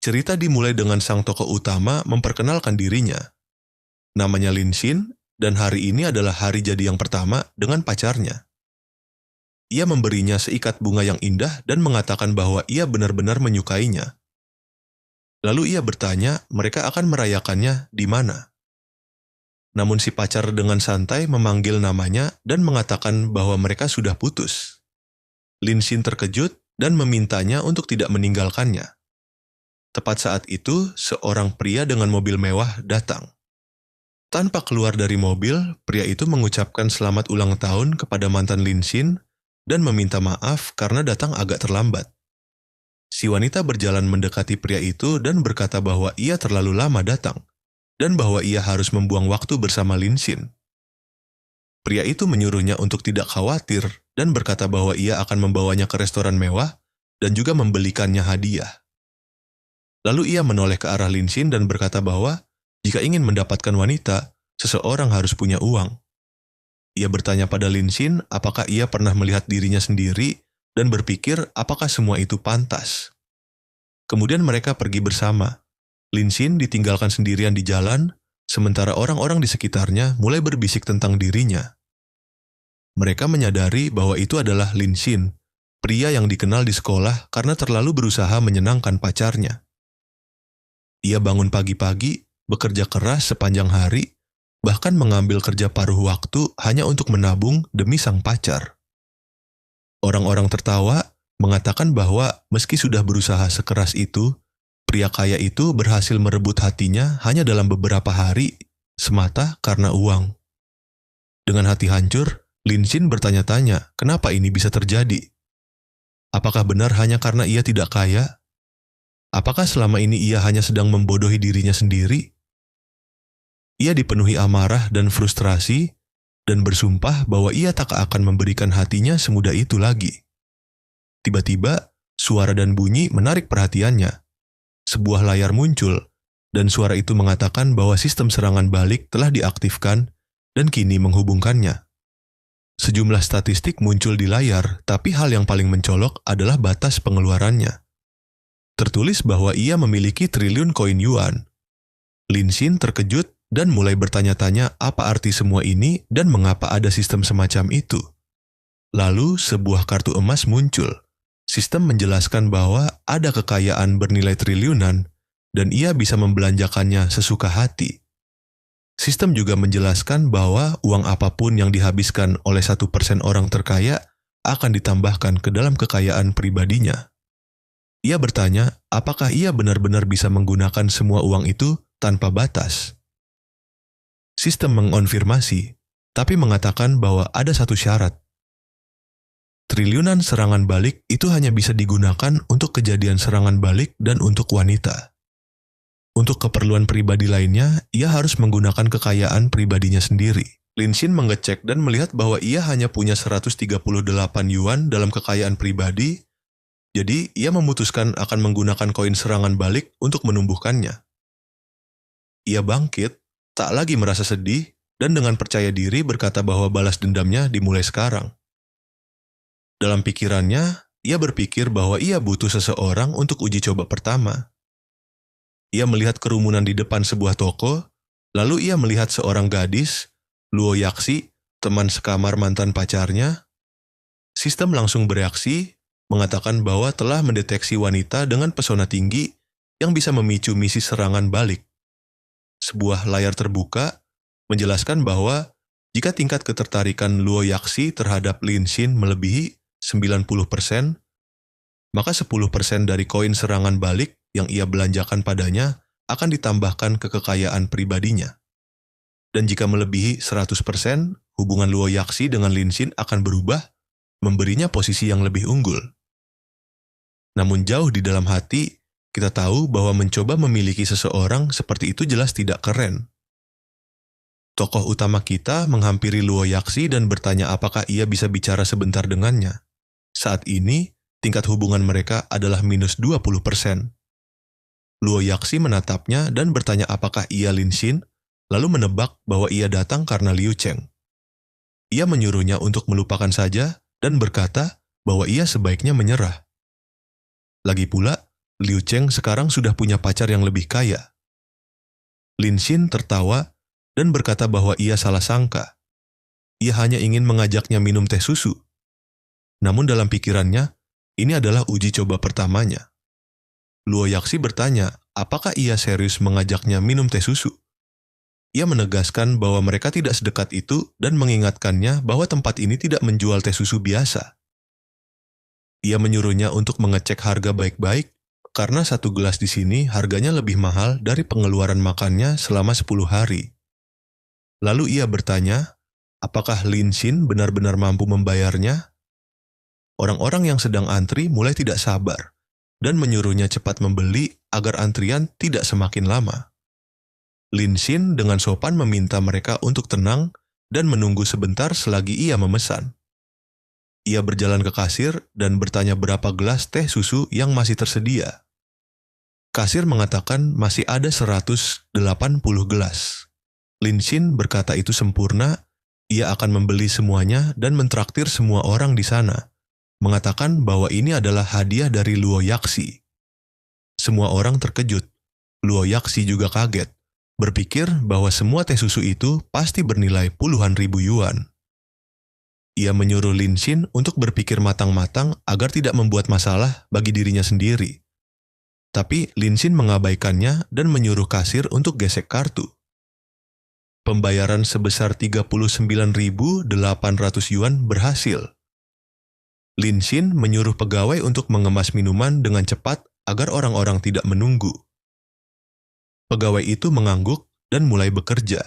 Cerita dimulai dengan sang tokoh utama memperkenalkan dirinya. Namanya Lin Xin, dan hari ini adalah hari jadi yang pertama dengan pacarnya. Ia memberinya seikat bunga yang indah dan mengatakan bahwa ia benar-benar menyukainya. Lalu ia bertanya mereka akan merayakannya di mana. Namun si pacar dengan santai memanggil namanya dan mengatakan bahwa mereka sudah putus. Lin Xin terkejut dan memintanya untuk tidak meninggalkannya. Tepat saat itu, seorang pria dengan mobil mewah datang. Tanpa keluar dari mobil, pria itu mengucapkan selamat ulang tahun kepada mantan Lin Xin dan meminta maaf karena datang agak terlambat. Si wanita berjalan mendekati pria itu dan berkata bahwa ia terlalu lama datang, dan bahwa ia harus membuang waktu bersama Lin Xin. Pria itu menyuruhnya untuk tidak khawatir dan berkata bahwa ia akan membawanya ke restoran mewah dan juga membelikannya hadiah. Lalu ia menoleh ke arah Lin Xin dan berkata bahwa jika ingin mendapatkan wanita, seseorang harus punya uang. Ia bertanya pada Lin Xin apakah ia pernah melihat dirinya sendiri dan berpikir apakah semua itu pantas. Kemudian mereka pergi bersama. Lin Xin ditinggalkan sendirian di jalan, sementara orang-orang di sekitarnya mulai berbisik tentang dirinya. Mereka menyadari bahwa itu adalah Lin Xin, pria yang dikenal di sekolah karena terlalu berusaha menyenangkan pacarnya. Ia bangun pagi-pagi, bekerja keras sepanjang hari, bahkan mengambil kerja paruh waktu hanya untuk menabung demi sang pacar. Orang-orang tertawa, mengatakan bahwa meski sudah berusaha sekeras itu, pria kaya itu berhasil merebut hatinya hanya dalam beberapa hari, semata karena uang. Dengan hati hancur, Lin Xin bertanya-tanya kenapa ini bisa terjadi. Apakah benar hanya karena ia tidak kaya? Apakah selama ini ia hanya sedang membodohi dirinya sendiri? Ia dipenuhi amarah dan frustrasi, dan bersumpah bahwa ia tak akan memberikan hatinya semudah itu lagi. Tiba-tiba, suara dan bunyi menarik perhatiannya. Sebuah layar muncul, dan suara itu mengatakan bahwa sistem serangan balik telah diaktifkan dan kini menghubungkannya. Sejumlah statistik muncul di layar, tapi hal yang paling mencolok adalah batas pengeluarannya. Tertulis bahwa ia memiliki triliun koin yuan. Lin Xin terkejut dan mulai bertanya-tanya apa arti semua ini dan mengapa ada sistem semacam itu. Lalu sebuah kartu emas muncul. Sistem menjelaskan bahwa ada kekayaan bernilai triliunan dan ia bisa membelanjakannya sesuka hati. Sistem juga menjelaskan bahwa uang apapun yang dihabiskan oleh 1% orang terkaya akan ditambahkan ke dalam kekayaan pribadinya. Ia bertanya apakah ia benar-benar bisa menggunakan semua uang itu tanpa batas. Sistem mengonfirmasi, tapi mengatakan bahwa ada satu syarat. Triliunan serangan balik itu hanya bisa digunakan untuk kejadian serangan balik dan untuk wanita. Untuk keperluan pribadi lainnya, ia harus menggunakan kekayaan pribadinya sendiri. Lin Xin mengecek dan melihat bahwa ia hanya punya 138 yuan dalam kekayaan pribadi, jadi ia memutuskan akan menggunakan koin serangan balik untuk menumbuhkannya. Ia bangkit, tak lagi merasa sedih, dan dengan percaya diri berkata bahwa balas dendamnya dimulai sekarang. Dalam pikirannya, ia berpikir bahwa ia butuh seseorang untuk uji coba pertama. Ia melihat kerumunan di depan sebuah toko, lalu ia melihat seorang gadis, Luo Yaxi, teman sekamar mantan pacarnya. Sistem langsung bereaksi, mengatakan bahwa telah mendeteksi wanita dengan pesona tinggi yang bisa memicu misi serangan balik. Sebuah layar terbuka menjelaskan bahwa jika tingkat ketertarikan Luo Yaxi terhadap Lin Xin melebihi 90%, maka 10% dari koin serangan balik yang ia belanjakan padanya akan ditambahkan ke kekayaan pribadinya. Dan jika melebihi 100%, hubungan Luo Yaxi dengan Lin Xin akan berubah, memberinya posisi yang lebih unggul. Namun jauh di dalam hati, kita tahu bahwa mencoba memiliki seseorang seperti itu jelas tidak keren. Tokoh utama kita menghampiri Luo Yaxi dan bertanya apakah ia bisa bicara sebentar dengannya. Saat ini, tingkat hubungan mereka adalah minus 20%. Luo Yaxi menatapnya dan bertanya apakah ia Lin Xin, lalu menebak bahwa ia datang karena Liu Cheng. Ia menyuruhnya untuk melupakan saja dan berkata bahwa ia sebaiknya menyerah. Lagi pula, Liu Cheng sekarang sudah punya pacar yang lebih kaya. Lin Xin tertawa dan berkata bahwa ia salah sangka. Ia hanya ingin mengajaknya minum teh susu. Namun dalam pikirannya, ini adalah uji coba pertamanya. Luo Yaxi bertanya, apakah ia serius mengajaknya minum teh susu? Ia menegaskan bahwa mereka tidak sedekat itu dan mengingatkannya bahwa tempat ini tidak menjual teh susu biasa. Ia menyuruhnya untuk mengecek harga baik-baik, karena satu gelas di sini harganya lebih mahal dari pengeluaran makannya selama 10 hari. Lalu ia bertanya, apakah Lin Xin benar-benar mampu membayarnya? Orang-orang yang sedang antri mulai tidak sabar, dan menyuruhnya cepat membeli agar antrian tidak semakin lama. Lin Xin dengan sopan meminta mereka untuk tenang dan menunggu sebentar selagi ia memesan. Ia berjalan ke kasir dan bertanya berapa gelas teh susu yang masih tersedia. Kasir mengatakan masih ada 180 gelas. Lin Xin berkata itu sempurna, ia akan membeli semuanya dan mentraktir semua orang di sana, mengatakan bahwa ini adalah hadiah dari Luo Yaxi. Semua orang terkejut. Luo Yaxi juga kaget, berpikir bahwa semua teh susu itu pasti bernilai puluhan ribu yuan. Ia menyuruh Lin Xin untuk berpikir matang-matang agar tidak membuat masalah bagi dirinya sendiri. Tapi Lin Xin mengabaikannya dan menyuruh kasir untuk gesek kartu. Pembayaran sebesar 39.800 yuan berhasil. Lin Xin menyuruh pegawai untuk mengemas minuman dengan cepat agar orang-orang tidak menunggu. Pegawai itu mengangguk dan mulai bekerja.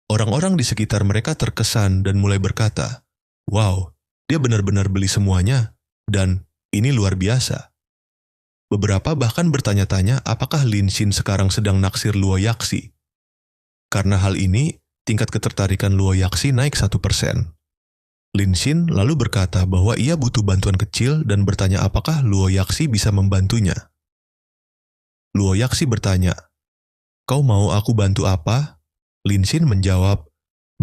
Orang-orang di sekitar mereka terkesan dan mulai berkata, "Wow, dia benar-benar beli semuanya, dan ini luar biasa." Beberapa bahkan bertanya-tanya apakah Lin Xin sekarang sedang naksir Luo Yaxi. Karena hal ini, tingkat ketertarikan Luo Yaxi naik 1%. Lin Xin lalu berkata bahwa ia butuh bantuan kecil dan bertanya apakah Luo Yaxi bisa membantunya. Luo Yaxi bertanya, "Kau mau aku bantu apa?" Lin Xin menjawab,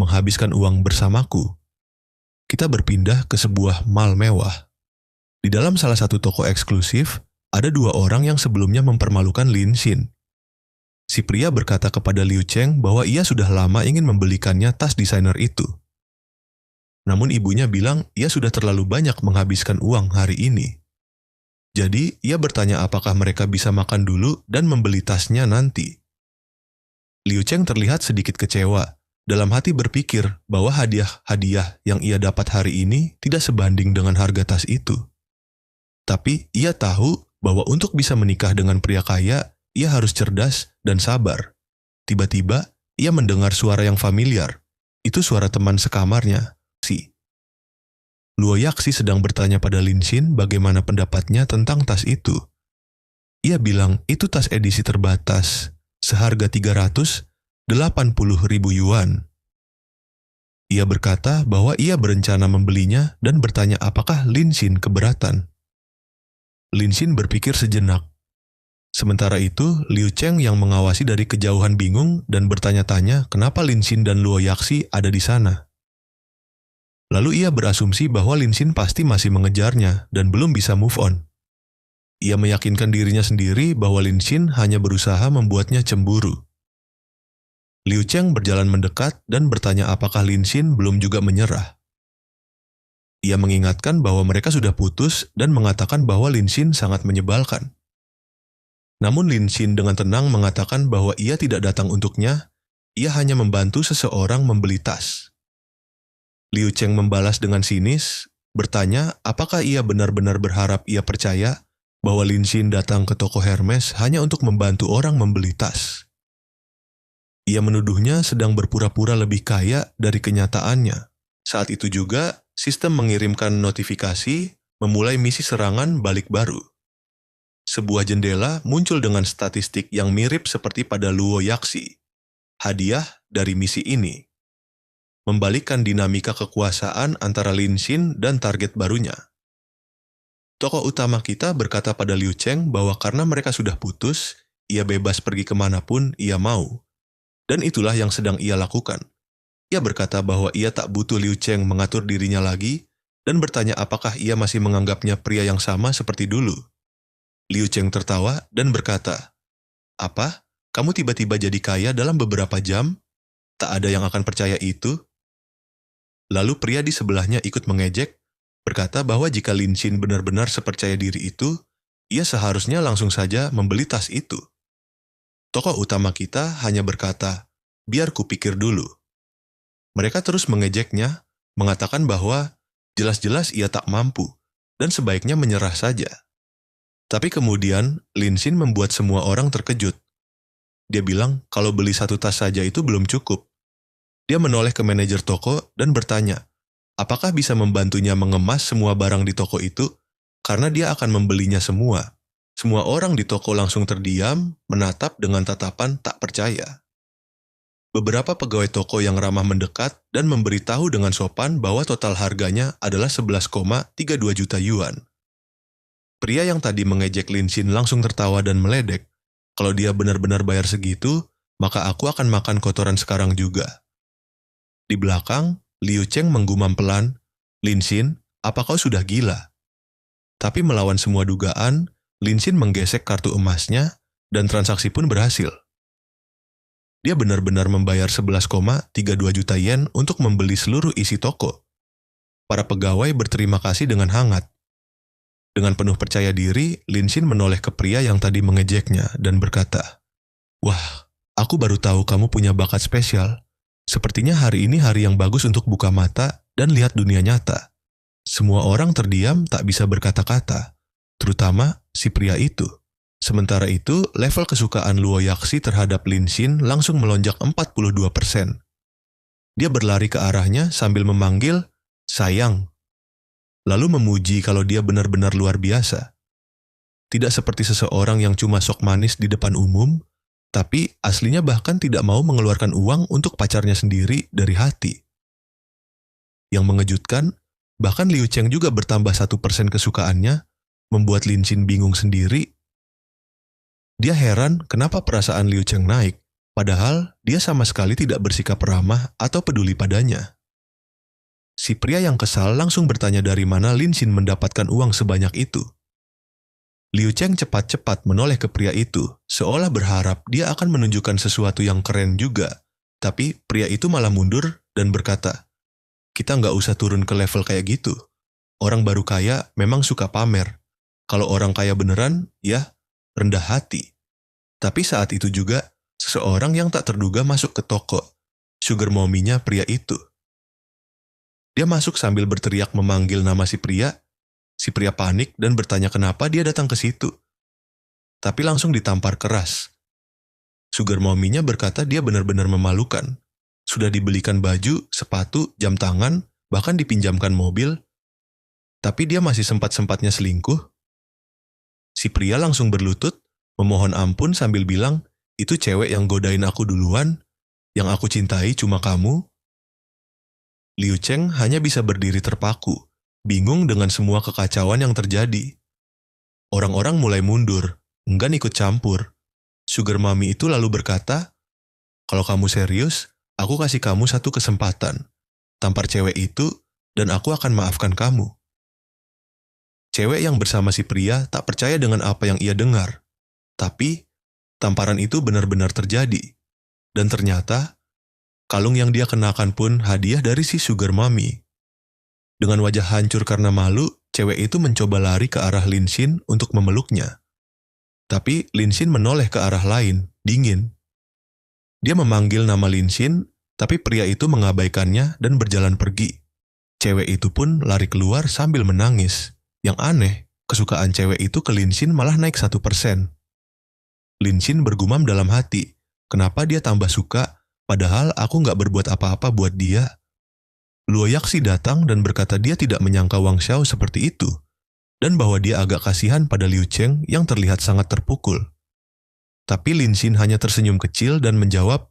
"Menghabiskan uang bersamaku. Kita berpindah ke sebuah mall mewah." Di dalam salah satu toko eksklusif, ada dua orang yang sebelumnya mempermalukan Lin Xin. Si pria berkata kepada Liu Cheng bahwa ia sudah lama ingin membelikannya tas desainer itu. Namun ibunya bilang ia sudah terlalu banyak menghabiskan uang hari ini. Jadi ia bertanya apakah mereka bisa makan dulu dan membeli tasnya nanti. Liu Cheng terlihat sedikit kecewa, dalam hati berpikir bahwa hadiah-hadiah yang ia dapat hari ini tidak sebanding dengan harga tas itu. Tapi ia tahu bahwa untuk bisa menikah dengan pria kaya, ia harus cerdas dan sabar. Tiba-tiba, ia mendengar suara yang familiar. Itu suara teman sekamarnya, Si. Luo Yaxi sedang bertanya pada Lin Xin bagaimana pendapatnya tentang tas itu. Ia bilang itu tas edisi terbatas, seharga 380.000 yuan. Ia berkata bahwa ia berencana membelinya dan bertanya apakah Lin Xin keberatan. Lin Xin berpikir sejenak. Sementara itu, Liu Cheng yang mengawasi dari kejauhan bingung dan bertanya-tanya kenapa Lin Xin dan Luo Yaxi ada di sana. Lalu ia berasumsi bahwa Lin Xin pasti masih mengejarnya dan belum bisa move on. Ia meyakinkan dirinya sendiri bahwa Lin Xin hanya berusaha membuatnya cemburu. Liu Cheng berjalan mendekat dan bertanya apakah Lin Xin belum juga menyerah. Ia mengingatkan bahwa mereka sudah putus dan mengatakan bahwa Lin Xin sangat menyebalkan. Namun Lin Xin dengan tenang mengatakan bahwa ia tidak datang untuknya, ia hanya membantu seseorang membeli tas. Liu Cheng membalas dengan sinis, bertanya apakah ia benar-benar berharap ia percaya bahwa Lin Xin datang ke toko Hermes hanya untuk membantu orang membeli tas. Ia menuduhnya sedang berpura-pura lebih kaya dari kenyataannya. Saat itu juga, sistem mengirimkan notifikasi memulai misi serangan balik baru. Sebuah jendela muncul dengan statistik yang mirip seperti pada Luo Yaxi. Hadiah dari misi ini membalikkan dinamika kekuasaan antara Lin Xin dan target barunya. Tokoh utama kita berkata pada Liu Cheng bahwa karena mereka sudah putus, ia bebas pergi kemanapun ia mau. Dan itulah yang sedang ia lakukan. Ia berkata bahwa ia tak butuh Liu Cheng mengatur dirinya lagi dan bertanya apakah ia masih menganggapnya pria yang sama seperti dulu. Liu Cheng tertawa dan berkata, "Apa? Kamu tiba-tiba jadi kaya dalam beberapa jam? Tak ada yang akan percaya itu." Lalu pria di sebelahnya ikut mengejek, berkata bahwa jika Lin Xin benar-benar sepercaya diri itu, ia seharusnya langsung saja membeli tas itu. Tokoh utama kita hanya berkata, "Biar kupikir dulu." Mereka terus mengejeknya, mengatakan bahwa jelas-jelas ia tak mampu, dan sebaiknya menyerah saja. Tapi kemudian, Lin Xin membuat semua orang terkejut. Dia bilang kalau beli satu tas saja itu belum cukup. Dia menoleh ke manajer toko dan bertanya, apakah bisa membantunya mengemas semua barang di toko itu, karena dia akan membelinya semua. Semua orang di toko langsung terdiam, menatap dengan tatapan tak percaya. Beberapa pegawai toko yang ramah mendekat dan memberitahu dengan sopan bahwa total harganya adalah 11,32 juta yuan. Pria yang tadi mengejek Lin Xin langsung tertawa dan meledek. Kalau dia benar-benar bayar segitu, maka aku akan makan kotoran sekarang juga. Di belakang, Liu Cheng menggumam pelan, "Lin Xin, apa kau sudah gila?" Tapi melawan semua dugaan, Lin Xin menggesek kartu emasnya dan transaksi pun berhasil. Dia benar-benar membayar 11,32 juta yen untuk membeli seluruh isi toko. Para pegawai berterima kasih dengan hangat. Dengan penuh percaya diri, Lin Xin menoleh ke pria yang tadi mengejeknya dan berkata, "Wah, aku baru tahu kamu punya bakat spesial. Sepertinya hari ini hari yang bagus untuk buka mata dan lihat dunia nyata." Semua orang terdiam tak bisa berkata-kata, terutama si pria itu. Sementara itu, level kesukaan Luo Yaxi terhadap Lin Xin langsung melonjak 42%. Dia berlari ke arahnya sambil memanggil, "Sayang." Lalu memuji kalau dia benar-benar luar biasa. Tidak seperti seseorang yang cuma sok manis di depan umum, tapi aslinya bahkan tidak mau mengeluarkan uang untuk pacarnya sendiri dari hati. Yang mengejutkan, bahkan Liu Cheng juga bertambah 1% kesukaannya, membuat Lin Xin bingung sendiri. Dia heran kenapa perasaan Liu Cheng naik, padahal dia sama sekali tidak bersikap ramah atau peduli padanya. Si pria yang kesal langsung bertanya dari mana Lin Xin mendapatkan uang sebanyak itu. Liu Cheng cepat-cepat menoleh ke pria itu, seolah berharap dia akan menunjukkan sesuatu yang keren juga. Tapi pria itu malah mundur dan berkata, "Kita nggak usah turun ke level kayak gitu. Orang baru kaya memang suka pamer. Kalau orang kaya beneran, ya rendah hati." Tapi saat itu juga, seseorang yang tak terduga masuk ke toko, sugar mommy-nya pria itu. Dia masuk sambil berteriak memanggil nama si pria. Si pria panik dan bertanya kenapa dia datang ke situ. Tapi langsung ditampar keras. Sugar mommy-nya berkata dia benar-benar memalukan. Sudah dibelikan baju, sepatu, jam tangan, bahkan dipinjamkan mobil. Tapi dia masih sempat-sempatnya selingkuh. Si pria langsung berlutut, memohon ampun sambil bilang, "Itu cewek yang godain aku duluan, yang aku cintai cuma kamu." Liu Cheng hanya bisa berdiri terpaku, bingung dengan semua kekacauan yang terjadi. Orang-orang mulai mundur, enggan ikut campur. Sugar mommy itu lalu berkata, "Kalau kamu serius, aku kasih kamu satu kesempatan. Tampar cewek itu, dan aku akan maafkan kamu." Cewek yang bersama si pria tak percaya dengan apa yang ia dengar. Tapi, tamparan itu benar-benar terjadi. Dan ternyata, kalung yang dia kenakan pun hadiah dari si sugar mommy. Dengan wajah hancur karena malu, cewek itu mencoba lari ke arah Lin Xin untuk memeluknya. Tapi Lin Xin menoleh ke arah lain, dingin. Dia memanggil nama Lin Xin, tapi pria itu mengabaikannya dan berjalan pergi. Cewek itu pun lari keluar sambil menangis. Yang aneh, kesukaan cewek itu ke Lin Xin malah naik 1%. Lin Xin bergumam dalam hati, kenapa dia tambah suka, padahal aku nggak berbuat apa-apa buat dia. Luo Yaxi datang dan berkata dia tidak menyangka Wang Xiao seperti itu, dan bahwa dia agak kasihan pada Liu Cheng yang terlihat sangat terpukul. Tapi Lin Xin hanya tersenyum kecil dan menjawab,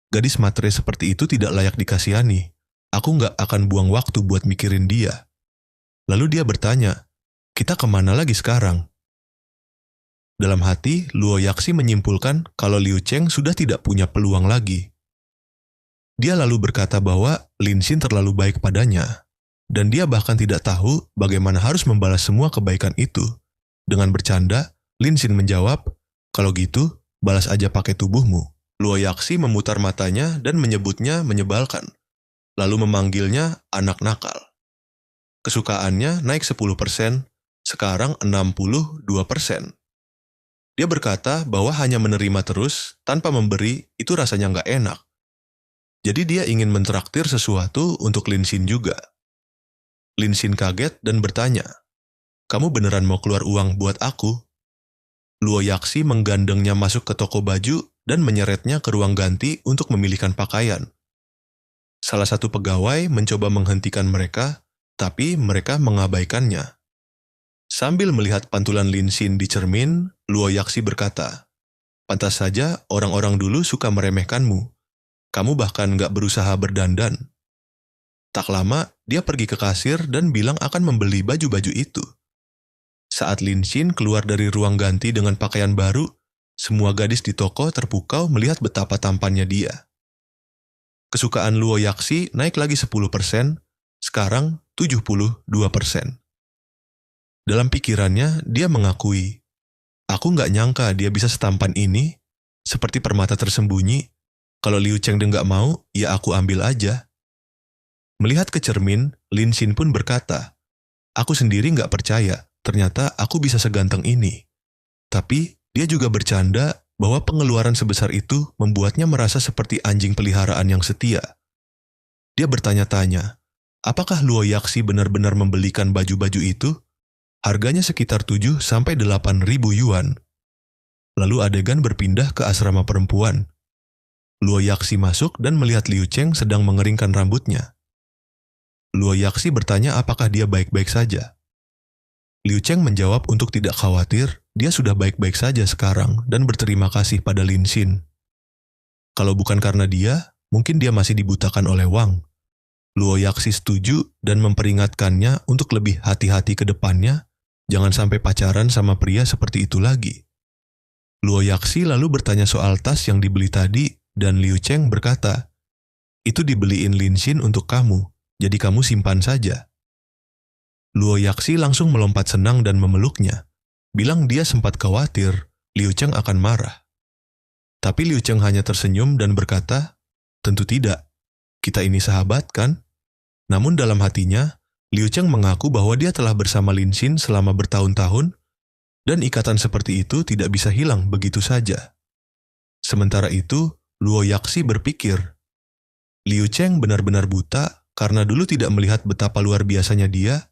"Gadis matre seperti itu tidak layak dikasihani. Aku nggak akan buang waktu buat mikirin dia." Lalu dia bertanya, "Kita kemana lagi sekarang?" Dalam hati, Luo Yaxi menyimpulkan kalau Liu Cheng sudah tidak punya peluang lagi. Dia lalu berkata bahwa Lin Xin terlalu baik padanya, dan dia bahkan tidak tahu bagaimana harus membalas semua kebaikan itu. Dengan bercanda, Lin Xin menjawab, "Kalau gitu, balas aja pakai tubuhmu." Luo Yaxi memutar matanya dan menyebutnya menyebalkan, lalu memanggilnya anak nakal. Kesukaannya naik 10%, sekarang 62%. Dia berkata bahwa hanya menerima terus, tanpa memberi, itu rasanya nggak enak. Jadi dia ingin mentraktir sesuatu untuk Lin Xin juga. Lin Xin kaget dan bertanya, "Kamu beneran mau keluar uang buat aku?" Luo Yaxi menggandengnya masuk ke toko baju dan menyeretnya ke ruang ganti untuk memilihkan pakaian. Salah satu pegawai mencoba menghentikan mereka, tapi mereka mengabaikannya. Sambil melihat pantulan Lin Xin di cermin, Luo Yaxi berkata, "Pantas saja orang-orang dulu suka meremehkanmu. Kamu bahkan gak berusaha berdandan." Tak lama, dia pergi ke kasir dan bilang akan membeli baju-baju itu. Saat Lin Xin keluar dari ruang ganti dengan pakaian baru, semua gadis di toko terpukau melihat betapa tampannya dia. Kesukaan Luo Yaxi naik lagi 10%, sekarang 72%. Dalam pikirannya, dia mengakui, "Aku nggak nyangka dia bisa setampan ini, seperti permata tersembunyi. Kalau Liu Chengde nggak mau, ya aku ambil aja." Melihat ke cermin, Lin Xin pun berkata, "Aku sendiri nggak percaya, ternyata aku bisa seganteng ini." Tapi, dia juga bercanda bahwa pengeluaran sebesar itu membuatnya merasa seperti anjing peliharaan yang setia. Dia bertanya-tanya, apakah Luo Yaxi benar-benar membelikan baju-baju itu? Harganya sekitar 7-8 ribu yuan. Lalu adegan berpindah ke asrama perempuan. Luo Yaxi masuk dan melihat Liu Cheng sedang mengeringkan rambutnya. Luo Yaxi bertanya apakah dia baik-baik saja. Liu Cheng menjawab untuk tidak khawatir, dia sudah baik-baik saja sekarang dan berterima kasih pada Lin Xin. Kalau bukan karena dia, mungkin dia masih dibutakan oleh Wang. Luo Yaxi setuju dan memperingatkannya untuk lebih hati-hati ke depannya, jangan sampai pacaran sama pria seperti itu lagi. Luo Yaxi lalu bertanya soal tas yang dibeli tadi dan Liu Cheng berkata, "Itu dibeliin Lin Xin untuk kamu, jadi kamu simpan saja." Luo Yaxi langsung melompat senang dan memeluknya, bilang dia sempat khawatir Liu Cheng akan marah. Tapi Liu Cheng hanya tersenyum dan berkata, "Tentu tidak, kita ini sahabat kan?" Namun dalam hatinya, Liu Cheng mengaku bahwa dia telah bersama Lin Xin selama bertahun-tahun, dan ikatan seperti itu tidak bisa hilang begitu saja. Sementara itu, Luo Yaxi berpikir, Liu Cheng benar-benar buta karena dulu tidak melihat betapa luar biasanya dia,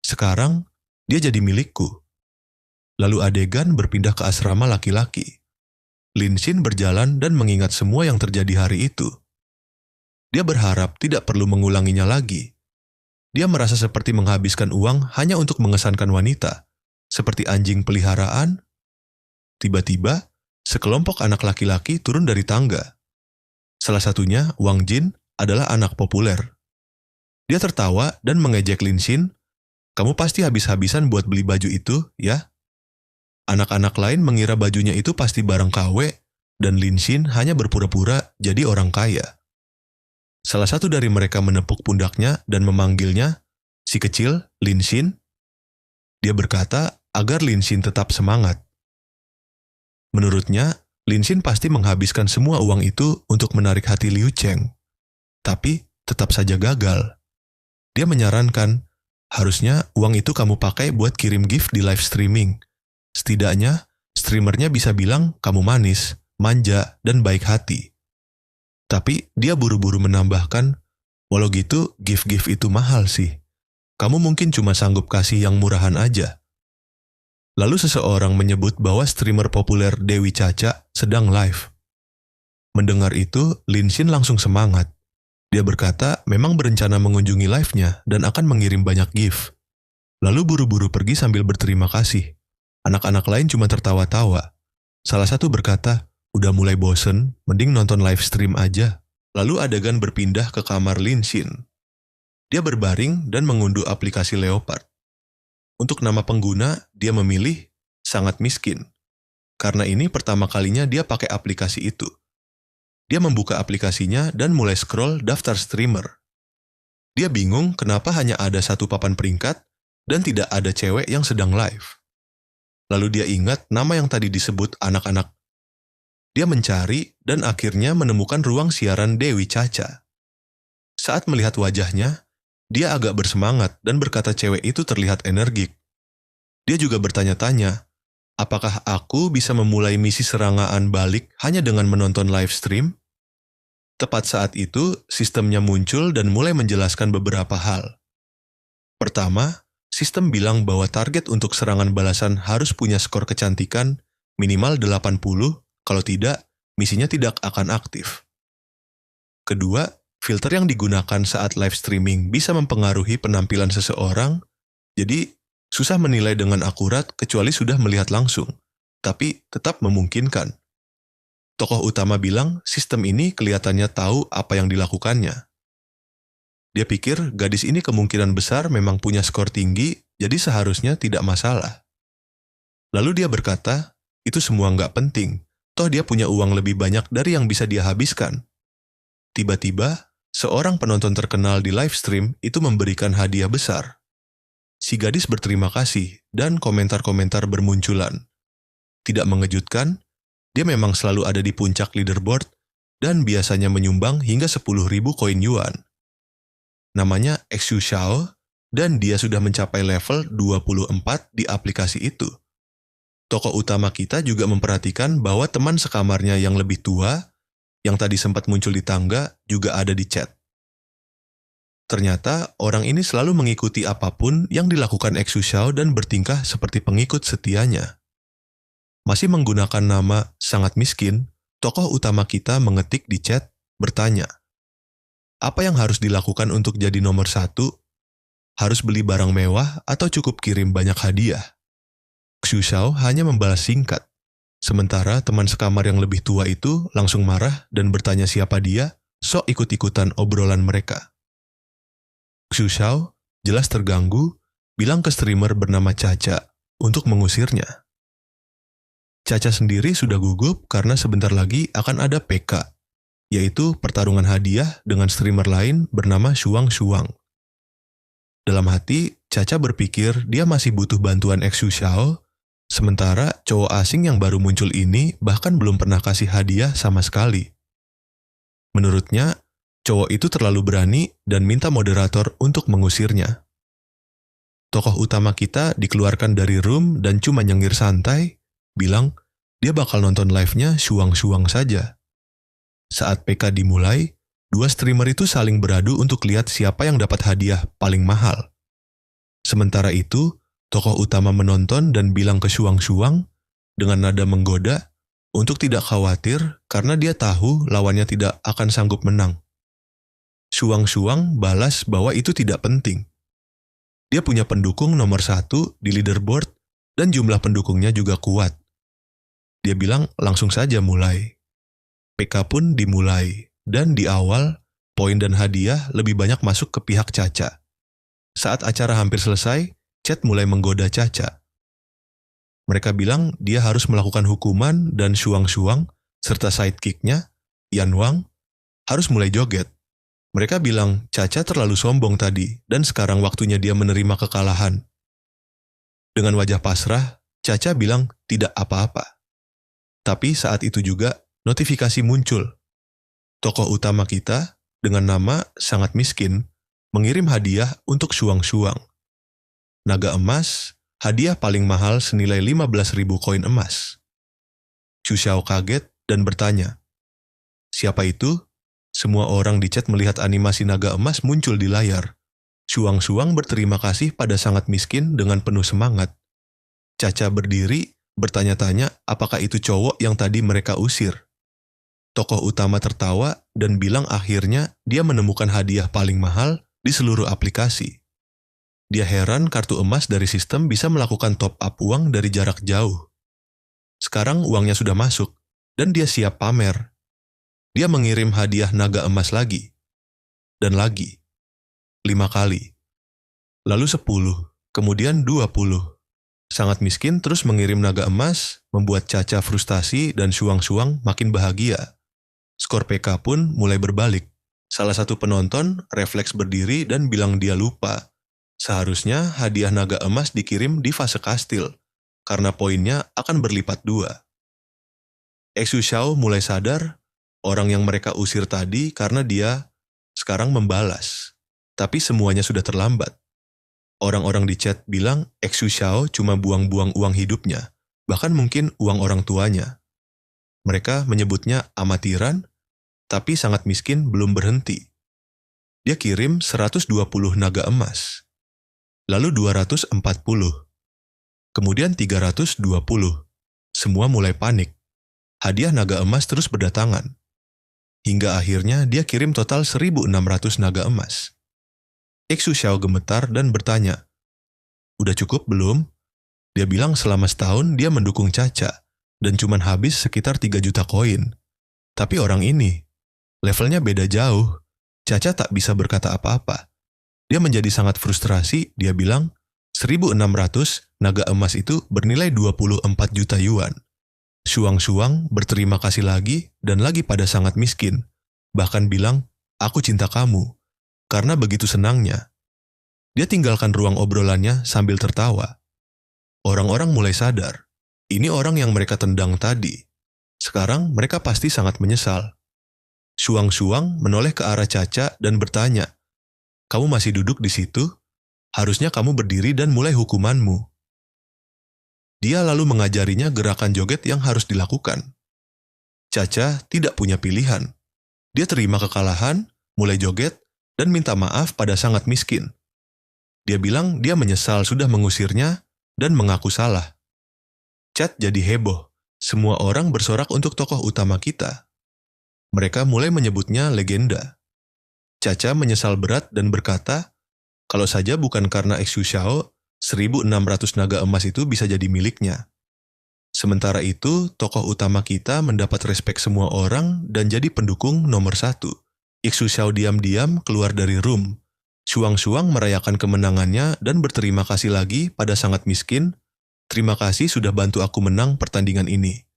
sekarang dia jadi milikku. Lalu adegan berpindah ke asrama laki-laki. Lin Xin berjalan dan mengingat semua yang terjadi hari itu. Dia berharap tidak perlu mengulanginya lagi. Dia merasa seperti menghabiskan uang hanya untuk mengesankan wanita, seperti anjing peliharaan. Tiba-tiba, sekelompok anak laki-laki turun dari tangga. Salah satunya, Wang Jin, adalah anak populer. Dia tertawa dan mengejek Lin Xin, "Kamu pasti habis-habisan buat beli baju itu, ya?" Anak-anak lain mengira bajunya itu pasti barang KW, dan Lin Xin hanya berpura-pura jadi orang kaya. Salah satu dari mereka menepuk pundaknya dan memanggilnya, "Si kecil, Lin Xin." Dia berkata agar Lin Xin tetap semangat. Menurutnya, Lin Xin pasti menghabiskan semua uang itu untuk menarik hati Liu Cheng. Tapi, tetap saja gagal. Dia menyarankan, harusnya uang itu kamu pakai buat kirim gift di live streaming. Setidaknya, streamernya bisa bilang kamu manis, manja, dan baik hati. Tapi dia buru-buru menambahkan, walau gitu gift-gift itu mahal sih. Kamu mungkin cuma sanggup kasih yang murahan aja. Lalu seseorang menyebut bahwa streamer populer Dewi Caca sedang live. Mendengar itu, Lin Xin langsung semangat. Dia berkata memang berencana mengunjungi live-nya dan akan mengirim banyak gift. Lalu buru-buru pergi sambil berterima kasih. Anak-anak lain cuma tertawa-tawa. Salah satu berkata, "Udah mulai bosen, mending nonton live stream aja." Lalu adegan berpindah ke kamar Lin Xin. Dia berbaring dan mengunduh aplikasi Leopard. Untuk nama pengguna, dia memilih sangat miskin. Karena ini pertama kalinya dia pakai aplikasi itu. Dia membuka aplikasinya dan mulai scroll daftar streamer. Dia bingung kenapa hanya ada satu papan peringkat dan tidak ada cewek yang sedang live. Lalu dia ingat nama yang tadi disebut anak-anak. Dia mencari dan akhirnya menemukan ruang siaran Dewi Caca. Saat melihat wajahnya, dia agak bersemangat dan berkata cewek itu terlihat energik. Dia juga bertanya-tanya, apakah aku bisa memulai misi serangan balik hanya dengan menonton live stream? Tepat saat itu, sistemnya muncul dan mulai menjelaskan beberapa hal. Pertama, sistem bilang bahwa target untuk serangan balasan harus punya skor kecantikan minimal 80, kalau tidak, misinya tidak akan aktif. Kedua, filter yang digunakan saat live streaming bisa mempengaruhi penampilan seseorang, jadi susah menilai dengan akurat kecuali sudah melihat langsung, tapi tetap memungkinkan. Tokoh utama bilang sistem ini kelihatannya tahu apa yang dilakukannya. Dia pikir gadis ini kemungkinan besar memang punya skor tinggi, jadi seharusnya tidak masalah. Lalu dia berkata, itu semua nggak penting, toh dia punya uang lebih banyak dari yang bisa dia habiskan. Tiba-tiba, seorang penonton terkenal di live stream itu memberikan hadiah besar. Si gadis berterima kasih dan komentar-komentar bermunculan. Tidak mengejutkan, dia memang selalu ada di puncak leaderboard dan biasanya menyumbang hingga 10.000 koin yuan. Namanya Xu Xiao dan dia sudah mencapai level 24 di aplikasi itu. Tokoh utama kita juga memperhatikan bahwa teman sekamarnya yang lebih tua yang tadi sempat muncul di tangga juga ada di chat. Ternyata orang ini selalu mengikuti apapun yang dilakukan Xu Xiao dan bertingkah seperti pengikut setianya. Masih menggunakan nama sangat miskin, tokoh utama kita mengetik di chat, bertanya, apa yang harus dilakukan untuk jadi nomor 1? Harus beli barang mewah atau cukup kirim banyak hadiah? Xu Xiao hanya membalas singkat. Sementara teman sekamar yang lebih tua itu langsung marah dan bertanya siapa dia, sok ikut-ikutan obrolan mereka. Xu Xiao jelas terganggu, bilang ke streamer bernama Caca untuk mengusirnya. Caca sendiri sudah gugup karena sebentar lagi akan ada PK, yaitu pertarungan hadiah dengan streamer lain bernama Shuang Shuang. Dalam hati, Caca berpikir dia masih butuh bantuan Xu Xiao. Sementara cowok asing yang baru muncul ini bahkan belum pernah kasih hadiah sama sekali. Menurutnya, cowok itu terlalu berani dan minta moderator untuk mengusirnya. Tokoh utama kita dikeluarkan dari room dan cuma nyengir santai, bilang dia bakal nonton live-nya Shuang-Shuang saja. Saat PK dimulai, dua streamer itu saling beradu untuk lihat siapa yang dapat hadiah paling mahal. Sementara itu, tokoh utama menonton dan bilang ke Shuang-Shuang dengan nada menggoda untuk tidak khawatir karena dia tahu lawannya tidak akan sanggup menang. Shuang-Shuang balas bahwa itu tidak penting. Dia punya pendukung nomor 1 di leaderboard dan jumlah pendukungnya juga kuat. Dia bilang langsung saja mulai. PK pun dimulai dan di awal poin dan hadiah lebih banyak masuk ke pihak Caca. Saat acara hampir selesai, chat mulai menggoda Caca. Mereka bilang dia harus melakukan hukuman dan Shuang-Shuang serta sidekick-nya, Yan Wang, harus mulai joget. Mereka bilang Caca terlalu sombong tadi dan sekarang waktunya dia menerima kekalahan. Dengan wajah pasrah, Caca bilang tidak apa-apa. Tapi saat itu juga notifikasi muncul. Tokoh utama kita dengan nama sangat miskin mengirim hadiah untuk Shuang-Shuang. Naga emas, hadiah paling mahal senilai 15.000 koin emas. Xu Xiao kaget dan bertanya, siapa itu? Semua orang di chat melihat animasi naga emas muncul di layar. Shuang-Shuang berterima kasih pada sangat miskin dengan penuh semangat. Caca berdiri, bertanya-tanya apakah itu cowok yang tadi mereka usir. Tokoh utama tertawa dan bilang akhirnya dia menemukan hadiah paling mahal di seluruh aplikasi. Dia heran kartu emas dari sistem bisa melakukan top up uang dari jarak jauh. Sekarang uangnya sudah masuk, dan dia siap pamer. Dia mengirim hadiah naga emas lagi. Dan lagi. 5 kali. Lalu 10, kemudian 20. Sangat miskin terus mengirim naga emas, membuat Caca frustasi dan Shuang-Shuang makin bahagia. Skor PK pun mulai berbalik. Salah satu penonton refleks berdiri dan bilang dia lupa. Seharusnya hadiah naga emas dikirim di fase kastil, karena poinnya akan berlipat 2. Xu Xiao mulai sadar orang yang mereka usir tadi karena dia sekarang membalas. Tapi semuanya sudah terlambat. Orang-orang di chat bilang Xu Xiao cuma buang-buang uang hidupnya, bahkan mungkin uang orang tuanya. Mereka menyebutnya amatiran, tapi sangat miskin belum berhenti. Dia kirim 120 naga emas, lalu 240, kemudian 320. Semua mulai panik. Hadiah naga emas terus berdatangan. Hingga akhirnya dia kirim total 1.600 naga emas. Xu Xiao gemetar dan bertanya, "Udah cukup belum?" Dia bilang selama setahun dia mendukung Caca, dan cuman habis sekitar 3 juta koin. Tapi orang ini, levelnya beda jauh. Caca tak bisa berkata apa-apa. Dia menjadi sangat frustrasi, dia bilang, 1.600 naga emas itu bernilai 24 juta yuan. Suang-suang berterima kasih lagi dan lagi pada sangat miskin. Bahkan bilang, "Aku cinta kamu." Karena begitu senangnya. Dia tinggalkan ruang obrolannya sambil tertawa. Orang-orang mulai sadar, ini orang yang mereka tendang tadi. Sekarang mereka pasti sangat menyesal. Suang-suang menoleh ke arah Caca dan bertanya, "Kamu masih duduk di situ? Harusnya kamu berdiri dan mulai hukumanmu." Dia lalu mengajarinya gerakan joget yang harus dilakukan. Caca tidak punya pilihan. Dia terima kekalahan, mulai joget, dan minta maaf pada sangat miskin. Dia bilang dia menyesal sudah mengusirnya dan mengaku salah. Chat jadi heboh. Semua orang bersorak untuk tokoh utama kita. Mereka mulai menyebutnya legenda. Caca menyesal berat dan berkata, kalau saja bukan karena Xu Xiao, 1.600 naga emas itu bisa jadi miliknya. Sementara itu, tokoh utama kita mendapat respek semua orang dan jadi pendukung nomor 1. Xu Xiao diam-diam keluar dari room. Suang-suang merayakan kemenangannya dan berterima kasih lagi pada sangat miskin. "Terima kasih sudah bantu aku menang pertandingan ini."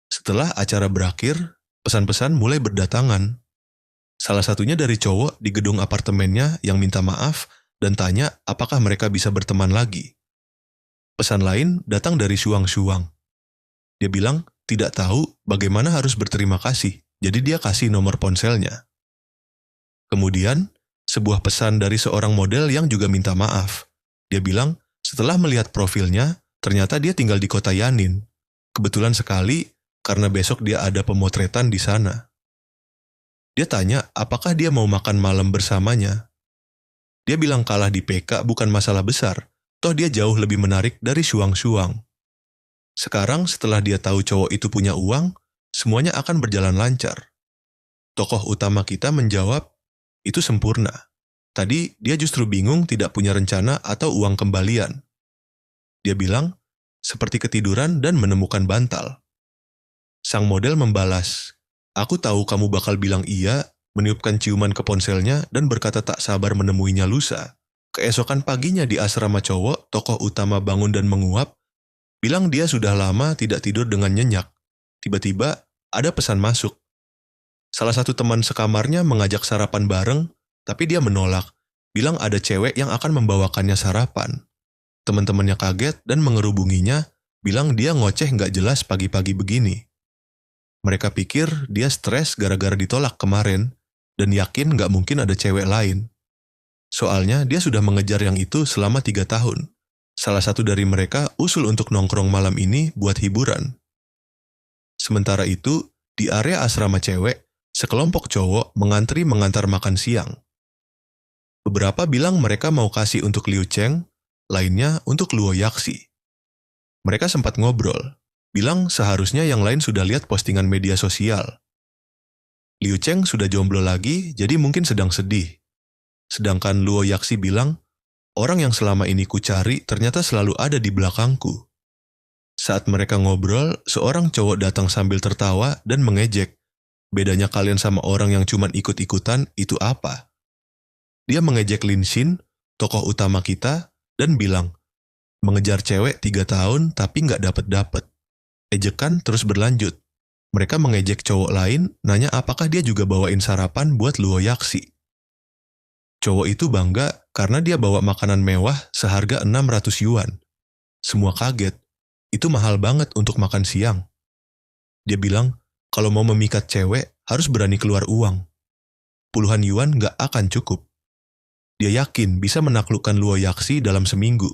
Setelah acara berakhir, pesan-pesan mulai berdatangan. Salah satunya dari cowok di gedung apartemennya yang minta maaf dan tanya apakah mereka bisa berteman lagi. Pesan lain datang dari Suang-suang. Dia bilang tidak tahu bagaimana harus berterima kasih, jadi dia kasih nomor ponselnya. Kemudian, sebuah pesan dari seorang model yang juga minta maaf. Dia bilang setelah melihat profilnya, ternyata dia tinggal di kota Yanin. Kebetulan sekali karena besok dia ada pemotretan di sana. Dia tanya apakah dia mau makan malam bersamanya. Dia bilang kalah di PK bukan masalah besar, toh dia jauh lebih menarik dari Suang-suang. Sekarang setelah dia tahu cowok itu punya uang, semuanya akan berjalan lancar. Tokoh utama kita menjawab, itu sempurna. Tadi dia justru bingung tidak punya rencana atau uang kembalian. Dia bilang, seperti ketiduran dan menemukan bantal. Sang model membalas, "Aku tahu kamu bakal bilang iya," meniupkan ciuman ke ponselnya dan berkata tak sabar menemuinya lusa. Keesokan paginya di asrama cowok, tokoh utama bangun dan menguap, bilang dia sudah lama tidak tidur dengan nyenyak. Tiba-tiba ada pesan masuk. Salah satu teman sekamarnya mengajak sarapan bareng, tapi dia menolak, bilang ada cewek yang akan membawakannya sarapan. Teman-temannya kaget dan mengerubunginya, bilang dia ngoceh nggak jelas pagi-pagi begini. Mereka pikir dia stres gara-gara ditolak kemarin, dan yakin nggak mungkin ada cewek lain. Soalnya dia sudah mengejar yang itu selama 3 tahun. Salah satu dari mereka usul untuk nongkrong malam ini buat hiburan. Sementara itu, di area asrama cewek, sekelompok cowok mengantri mengantar makan siang. Beberapa bilang mereka mau kasih untuk Liu Cheng, lainnya untuk Luo Yaxi. Mereka sempat ngobrol, bilang seharusnya yang lain sudah lihat postingan media sosial. Liu Cheng sudah jomblo lagi, jadi mungkin sedang sedih. Sedangkan Luo Yaxi bilang, orang yang selama ini ku cari ternyata selalu ada di belakangku. Saat mereka ngobrol, seorang cowok datang sambil tertawa dan mengejek. Bedanya kalian sama orang yang cuman ikut-ikutan itu apa? Dia mengejek Lin Xin, tokoh utama kita, dan bilang, mengejar cewek 3 tahun tapi nggak dapet-dapet. Ejekan terus berlanjut. Mereka mengejek cowok lain, nanya apakah dia juga bawain sarapan buat Luo Yaxi. Cowok itu bangga karena dia bawa makanan mewah seharga 600 yuan. Semua kaget. Itu mahal banget untuk makan siang. Dia bilang, kalau mau memikat cewek, harus berani keluar uang. Puluhan yuan gak akan cukup. Dia yakin bisa menaklukkan Luo Yaxi dalam seminggu.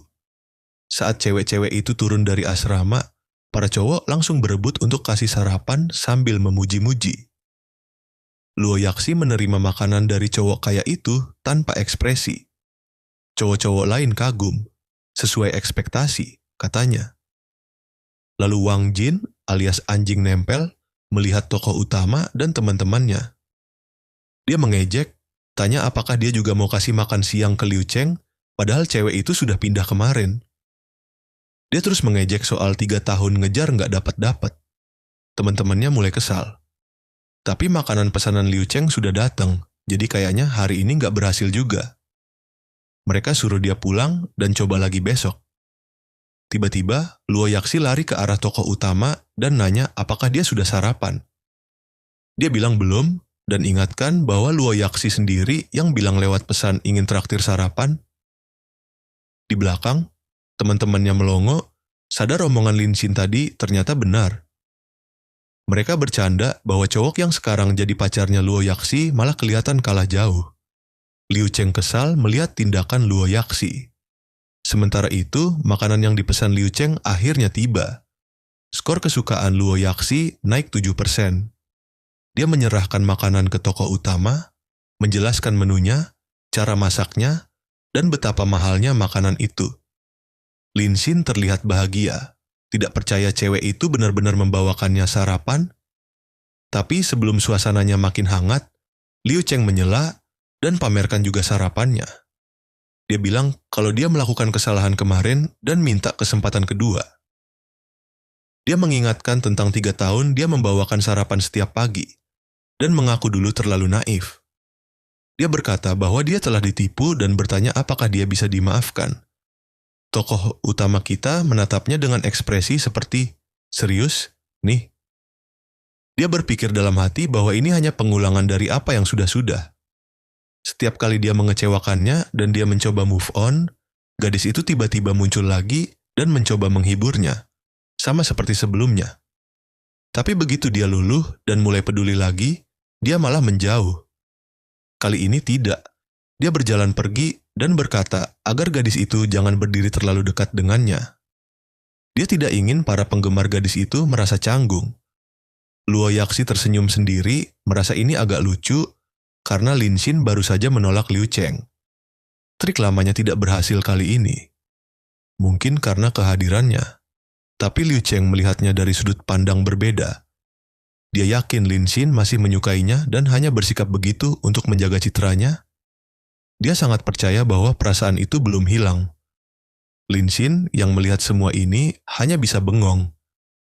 Saat cewek-cewek itu turun dari asrama, para cowok langsung berebut untuk kasih sarapan sambil memuji-muji. Luo Yaxi menerima makanan dari cowok kaya itu tanpa ekspresi. Cowok-cowok lain kagum, sesuai ekspektasi, katanya. Lalu Wang Jin alias anjing nempel melihat tokoh utama dan teman-temannya. Dia mengejek, tanya apakah dia juga mau kasih makan siang ke Liu Cheng, padahal cewek itu sudah pindah kemarin. Dia terus mengejek soal 3 tahun ngejar nggak dapat-dapat. Teman-temannya mulai kesal. Tapi makanan pesanan Liu Cheng sudah datang, jadi kayaknya hari ini nggak berhasil juga. Mereka suruh dia pulang dan coba lagi besok. Tiba-tiba, Luo Yaxi lari ke arah tokoh utama dan nanya apakah dia sudah sarapan. Dia bilang belum, dan ingatkan bahwa Luo Yaxi sendiri yang bilang lewat pesan ingin traktir sarapan. Di belakang, teman-temannya melongo, sadar omongan Lin Xin tadi ternyata benar. Mereka bercanda bahwa cowok yang sekarang jadi pacarnya Luo Yaxi malah kelihatan kalah jauh. Liu Cheng kesal melihat tindakan Luo Yaxi. Sementara itu, makanan yang dipesan Liu Cheng akhirnya tiba. Skor kesukaan Luo Yaxi naik 7%. Dia menyerahkan makanan ke toko utama, menjelaskan menunya, cara masaknya, dan betapa mahalnya makanan itu. Lin Xin terlihat bahagia, tidak percaya cewek itu benar-benar membawakannya sarapan. Tapi sebelum suasananya makin hangat, Liu Cheng menyela dan pamerkan juga sarapannya. Dia bilang kalau dia melakukan kesalahan kemarin dan minta kesempatan kedua. Dia mengingatkan tentang 3 tahun dia membawakan sarapan setiap pagi, dan mengaku dulu terlalu naif. Dia berkata bahwa dia telah ditipu dan bertanya apakah dia bisa dimaafkan. Tokoh utama kita menatapnya dengan ekspresi seperti, serius, nih? Dia berpikir dalam hati bahwa ini hanya pengulangan dari apa yang sudah-sudah. Setiap kali dia mengecewakannya dan dia mencoba move on, gadis itu tiba-tiba muncul lagi dan mencoba menghiburnya, sama seperti sebelumnya. Tapi begitu dia luluh dan mulai peduli lagi, dia malah menjauh. Kali ini tidak. Dia berjalan pergi dan berkata agar gadis itu jangan berdiri terlalu dekat dengannya. Dia tidak ingin para penggemar gadis itu merasa canggung. Luo Yaxi tersenyum sendiri, merasa ini agak lucu, karena Lin Xin baru saja menolak Liu Cheng. Trik lamanya tidak berhasil kali ini. Mungkin karena kehadirannya. Tapi Liu Cheng melihatnya dari sudut pandang berbeda. Dia yakin Lin Xin masih menyukainya dan hanya bersikap begitu untuk menjaga citranya. Dia sangat percaya bahwa perasaan itu belum hilang. Lin Xin yang melihat semua ini hanya bisa bengong.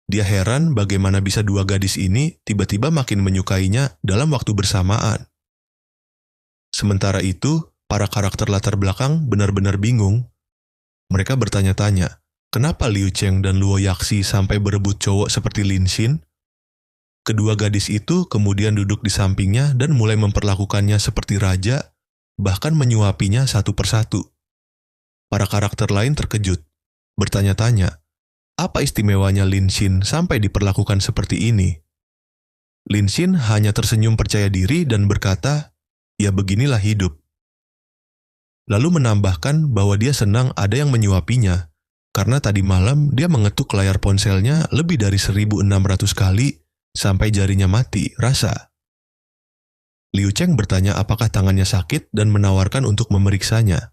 Dia heran bagaimana bisa dua gadis ini tiba-tiba makin menyukainya dalam waktu bersamaan. Sementara itu, para karakter latar belakang benar-benar bingung. Mereka bertanya-tanya, kenapa Liu Cheng dan Luo Yaxi sampai berebut cowok seperti Lin Xin? Kedua gadis itu kemudian duduk di sampingnya dan mulai memperlakukannya seperti raja, bahkan menyuapinya satu persatu. Para karakter lain terkejut, bertanya-tanya, apa istimewanya Lin Xin sampai diperlakukan seperti ini? Lin Xin hanya tersenyum percaya diri dan berkata, ya beginilah hidup. Lalu menambahkan bahwa dia senang ada yang menyuapinya, karena tadi malam dia mengetuk layar ponselnya lebih dari 1.600 kali sampai jarinya mati, rasa. Liu Cheng bertanya apakah tangannya sakit dan menawarkan untuk memeriksanya.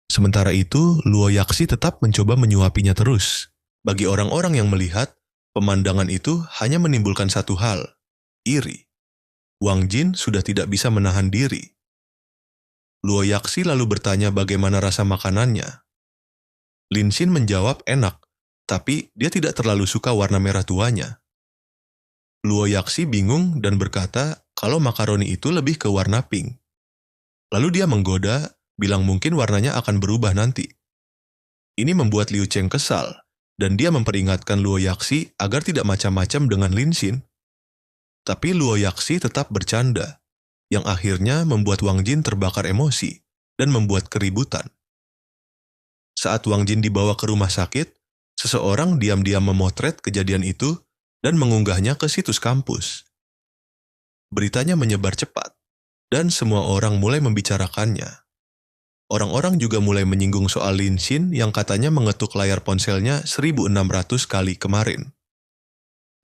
Sementara itu, Luo Yaxi tetap mencoba menyuapinya terus. Bagi orang-orang yang melihat, pemandangan itu hanya menimbulkan satu hal, iri. Wang Jin sudah tidak bisa menahan diri. Luo Yaxi lalu bertanya bagaimana rasa makanannya. Lin Xin menjawab enak, tapi dia tidak terlalu suka warna merah tuanya. Luo Yaxi bingung dan berkata kalau makaroni itu lebih ke warna pink. Lalu dia menggoda, bilang mungkin warnanya akan berubah nanti. Ini membuat Liu Cheng kesal, dan dia memperingatkan Luo Yaxi agar tidak macam-macam dengan Lin Xin. Tapi Luo Yaxi tetap bercanda, yang akhirnya membuat Wang Jin terbakar emosi dan membuat keributan. Saat Wang Jin dibawa ke rumah sakit, Seseorang diam-diam memotret kejadian itu dan mengunggahnya ke situs kampus. Beritanya menyebar cepat, dan semua orang mulai membicarakannya. Orang-orang juga mulai menyinggung soal Lin Xin yang katanya mengetuk layar ponselnya 1.600 kali kemarin.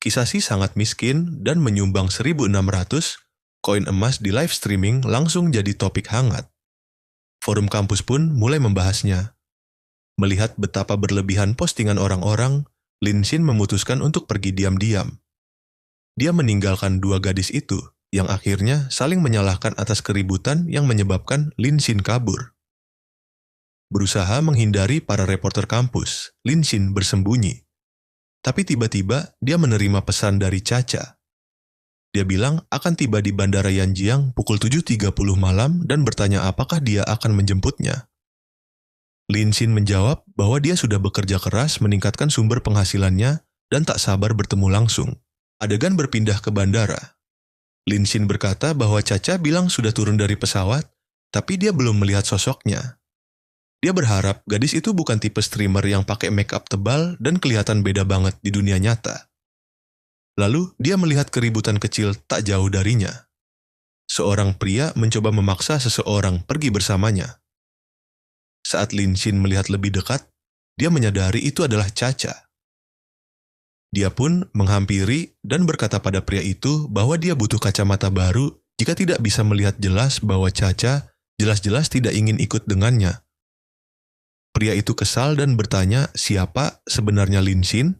Kisashi sangat miskin dan menyumbang 1.600 koin emas di live streaming langsung jadi topik hangat. Forum kampus pun mulai membahasnya. Melihat betapa berlebihan postingan orang-orang, Lin Xin memutuskan untuk pergi diam-diam. Dia meninggalkan dua gadis itu, yang akhirnya saling menyalahkan atas keributan yang menyebabkan Lin Xin kabur. Berusaha menghindari para reporter kampus, Lin Xin bersembunyi. Tapi tiba-tiba dia menerima pesan dari Cha-Cha. Dia bilang akan tiba di Bandara Yanjiang pukul 7.30 malam dan bertanya apakah dia akan menjemputnya. Lin Xin menjawab bahwa dia sudah bekerja keras meningkatkan sumber penghasilannya dan tak sabar bertemu langsung. Adegan berpindah ke bandara. Lin Xin berkata bahwa Cha-Cha bilang sudah turun dari pesawat, tapi dia belum melihat sosoknya. Dia berharap gadis itu bukan tipe streamer yang pakai make up tebal dan kelihatan beda banget di dunia nyata. Lalu dia melihat keributan kecil tak jauh darinya. Seorang pria mencoba memaksa seseorang pergi bersamanya. Saat Lin Xin melihat lebih dekat, dia menyadari itu adalah Cha-Cha. Dia pun menghampiri dan berkata pada pria itu bahwa dia butuh kacamata baru jika tidak bisa melihat jelas bahwa Cha-Cha jelas-jelas tidak ingin ikut dengannya. Pria itu kesal dan bertanya siapa sebenarnya Lin Xin.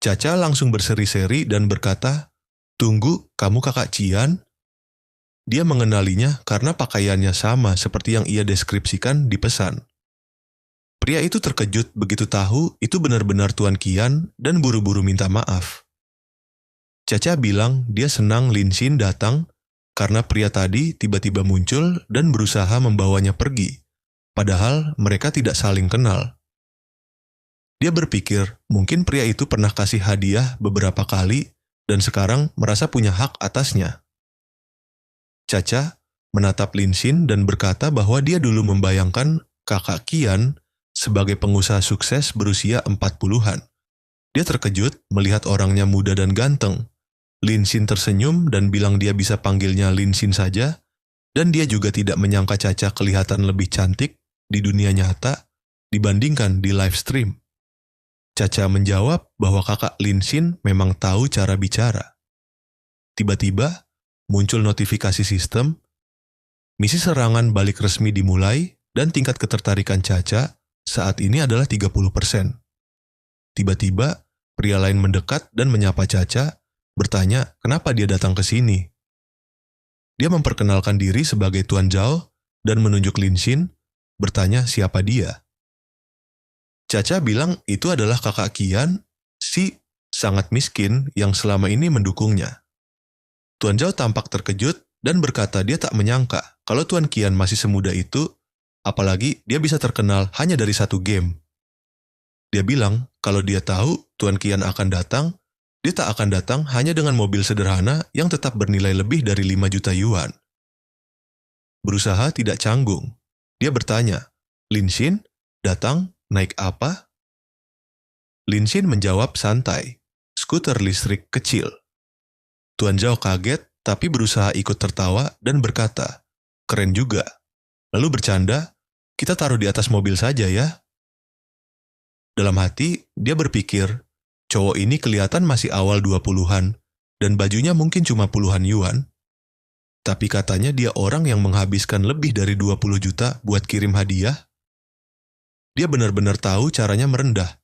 Cha-Cha langsung berseri-seri dan berkata, "Tunggu, kamu kakak Cian?" Dia mengenalinya karena pakaiannya sama seperti yang ia deskripsikan di pesan. Pria itu terkejut begitu tahu itu benar-benar Tuan Qian dan buru-buru minta maaf. Cha-Cha bilang dia senang Lin Xin datang karena pria tadi tiba-tiba muncul dan berusaha membawanya pergi. Padahal mereka tidak saling kenal. Dia berpikir mungkin pria itu pernah kasih hadiah beberapa kali dan sekarang merasa punya hak atasnya. Cha-Cha menatap Lin Xin dan berkata bahwa dia dulu membayangkan kakak Qian sebagai pengusaha sukses berusia 40-an. Dia terkejut melihat orangnya muda dan ganteng. Lin Xin tersenyum dan bilang dia bisa panggilnya Lin Xin saja, dan dia juga tidak menyangka Cha-Cha kelihatan lebih cantik di dunia nyata dibandingkan di live stream. Cha-Cha menjawab bahwa kakak Lin Xin memang tahu cara bicara. Tiba-tiba muncul notifikasi sistem, misi serangan balik resmi dimulai dan tingkat ketertarikan Cha-Cha saat ini adalah 30%. Tiba-tiba pria lain mendekat dan menyapa Cha-Cha, bertanya kenapa dia datang ke sini. Dia memperkenalkan diri sebagai Tuan Zhao dan menunjuk Lin Xin, bertanya siapa dia. Cha-Cha bilang itu adalah kakak Qian, si sangat miskin yang selama ini mendukungnya. Tuan Zhao tampak terkejut dan berkata dia tak menyangka kalau Tuan Qian masih semuda itu, apalagi dia bisa terkenal hanya dari satu game. Dia bilang kalau dia tahu Tuan Qian akan datang, dia tak akan datang hanya dengan mobil sederhana yang tetap bernilai lebih dari 5 juta yuan. Berusaha tidak canggung. Dia bertanya, Lin Xin, datang, naik apa? Lin Xin menjawab santai, skuter listrik kecil. Tuan Zhao kaget, tapi berusaha ikut tertawa dan berkata, keren juga. Lalu bercanda, kita taruh di atas mobil saja ya. Dalam hati, dia berpikir, cowok ini kelihatan masih awal 20-an, dan bajunya mungkin cuma puluhan yuan. Tapi katanya dia orang yang menghabiskan lebih dari 20 juta buat kirim hadiah. Dia benar-benar tahu caranya merendah.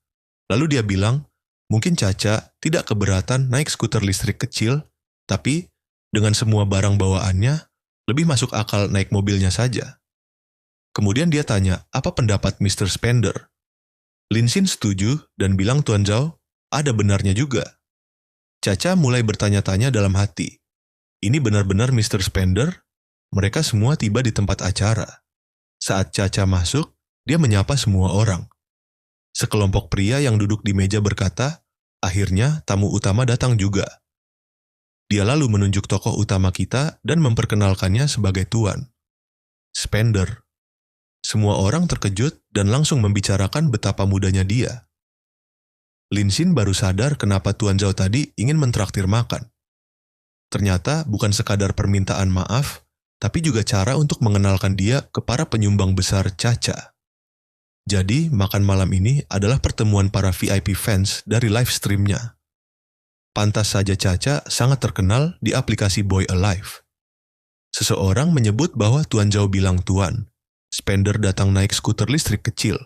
Lalu dia bilang, mungkin Cha-Cha tidak keberatan naik skuter listrik kecil, tapi dengan semua barang bawaannya, lebih masuk akal naik mobilnya saja. Kemudian dia tanya, apa pendapat Mr. Spender? Lin Xin setuju dan bilang Tuan Zhao, ada benarnya juga. Cha-Cha mulai bertanya-tanya dalam hati. Ini benar-benar Mr. Spender? Mereka semua tiba di tempat acara. Saat Cha-Cha masuk, dia menyapa semua orang. Sekelompok pria yang duduk di meja berkata, akhirnya tamu utama datang juga. Dia lalu menunjuk tokoh utama kita dan memperkenalkannya sebagai Tuan Spender. Semua orang terkejut dan langsung membicarakan betapa mudanya dia. Lin Xin baru sadar kenapa Tuan Zhao tadi ingin mentraktir makan. Ternyata bukan sekadar permintaan maaf, tapi juga cara untuk mengenalkan dia ke para penyumbang besar Caca. Jadi, makan malam ini adalah pertemuan para VIP fans dari live streamnya. Pantas saja Caca sangat terkenal di aplikasi Boy Alive. Seseorang menyebut bahwa Tuan Zhao bilang Tuan. Spender datang naik skuter listrik kecil.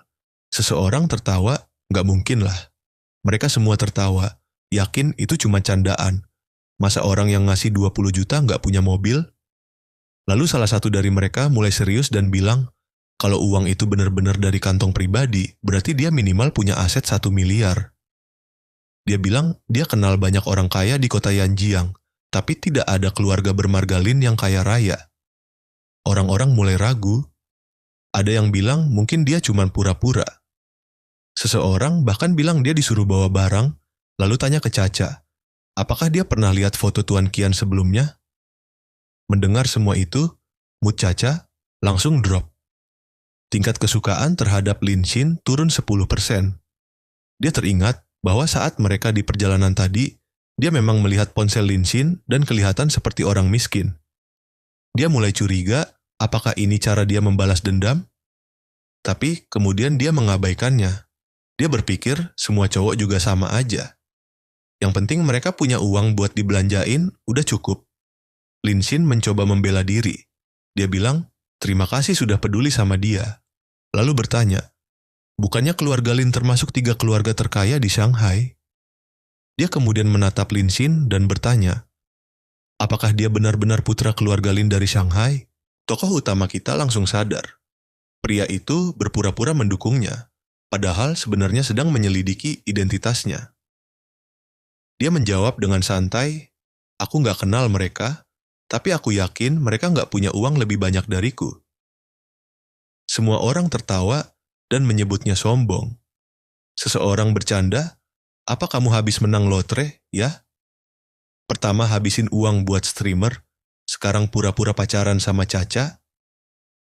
Seseorang tertawa, nggak mungkin lah. Mereka semua tertawa, yakin itu cuma candaan. Masa orang yang ngasih 20 juta nggak punya mobil? Lalu salah satu dari mereka mulai serius dan bilang, kalau uang itu benar-benar dari kantong pribadi, berarti dia minimal punya aset 1 miliar. Dia bilang dia kenal banyak orang kaya di kota Yanjiang, tapi tidak ada keluarga bermargalin yang kaya raya. Orang-orang mulai ragu. Ada yang bilang mungkin dia cuma pura-pura. Seseorang bahkan bilang dia disuruh bawa barang, lalu tanya ke Caca, apakah dia pernah lihat foto Tuan Qian sebelumnya? Mendengar semua itu, mood Caca langsung drop. Tingkat kesukaan terhadap Lin Xin turun 10%. Dia teringat bahwa saat mereka di perjalanan tadi, dia memang melihat ponsel Lin Xin dan kelihatan seperti orang miskin. Dia mulai curiga, apakah ini cara dia membalas dendam? Tapi kemudian dia mengabaikannya. Dia berpikir semua cowok juga sama aja. Yang penting mereka punya uang buat dibelanjain, udah cukup. Lin Xin mencoba membela diri. Dia bilang, terima kasih sudah peduli sama dia. Lalu bertanya, bukannya keluarga Lin termasuk 3 keluarga terkaya di Shanghai? Dia kemudian menatap Lin Xin dan bertanya, apakah dia benar-benar putra keluarga Lin dari Shanghai? Tokoh utama kita langsung sadar. Pria itu berpura-pura mendukungnya, padahal sebenarnya sedang menyelidiki identitasnya. Dia menjawab dengan santai, aku nggak kenal mereka, tapi aku yakin mereka nggak punya uang lebih banyak dariku. Semua orang tertawa dan menyebutnya sombong. Seseorang bercanda, apa kamu habis menang lotre, ya? Pertama habisin uang buat streamer, sekarang pura-pura pacaran sama Caca,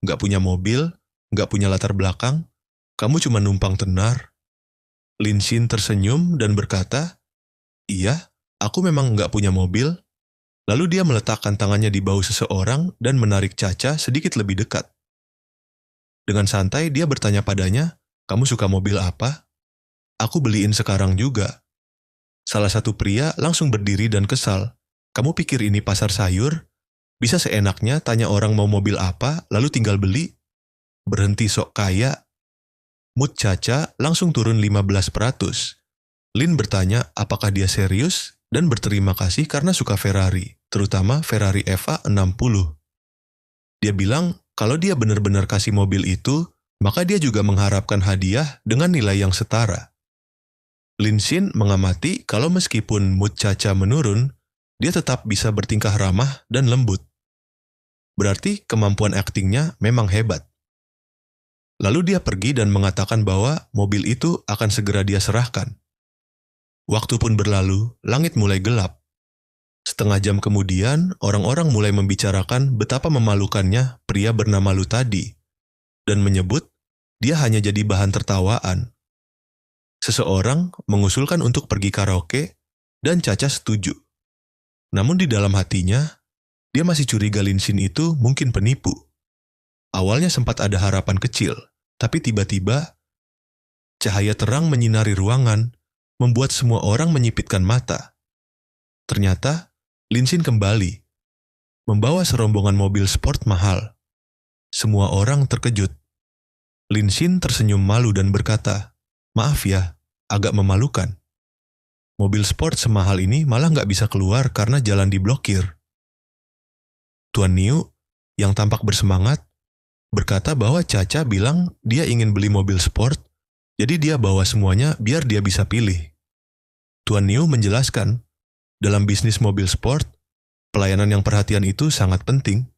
nggak punya mobil, nggak punya latar belakang, kamu cuma numpang tenar. Lin Xin tersenyum dan berkata, iya, aku memang nggak punya mobil. Lalu dia meletakkan tangannya di bahu seseorang dan menarik Caca sedikit lebih dekat. Dengan santai dia bertanya padanya, kamu suka mobil apa? Aku beliin sekarang juga. Salah satu pria langsung berdiri dan kesal. Kamu pikir ini pasar sayur? Bisa seenaknya tanya orang mau mobil apa, lalu tinggal beli? Berhenti sok kaya. Mood Caca langsung turun 15%. Lin bertanya apakah dia serius dan berterima kasih karena suka Ferrari, terutama Ferrari EVA 60. Dia bilang kalau dia benar-benar kasih mobil itu, maka dia juga mengharapkan hadiah dengan nilai yang setara. Lin Xin mengamati kalau meskipun mood Caca menurun, dia tetap bisa bertingkah ramah dan lembut. Berarti kemampuan aktingnya memang hebat. Lalu dia pergi dan mengatakan bahwa mobil itu akan segera dia serahkan. Waktu pun berlalu, langit mulai gelap. Setengah jam kemudian, orang-orang mulai membicarakan betapa memalukannya pria bernama Lu tadi, dan menyebut dia hanya jadi bahan tertawaan. Seseorang mengusulkan untuk pergi karaoke, dan Caca setuju. Namun di dalam hatinya, dia masih curiga Lin Xin itu mungkin penipu. Awalnya sempat ada harapan kecil, tapi tiba-tiba, cahaya terang menyinari ruangan, membuat semua orang menyipitkan mata. Ternyata, Lin Xin kembali, membawa serombongan mobil sport mahal. Semua orang terkejut. Lin Xin tersenyum malu dan berkata, maaf ya, agak memalukan. Mobil sport semahal ini malah nggak bisa keluar karena jalan diblokir. Tuan Niu, yang tampak bersemangat, berkata bahwa Caca bilang dia ingin beli mobil sport, jadi dia bawa semuanya biar dia bisa pilih. Tuan Niu menjelaskan, dalam bisnis mobil sport, pelayanan yang perhatian itu sangat penting.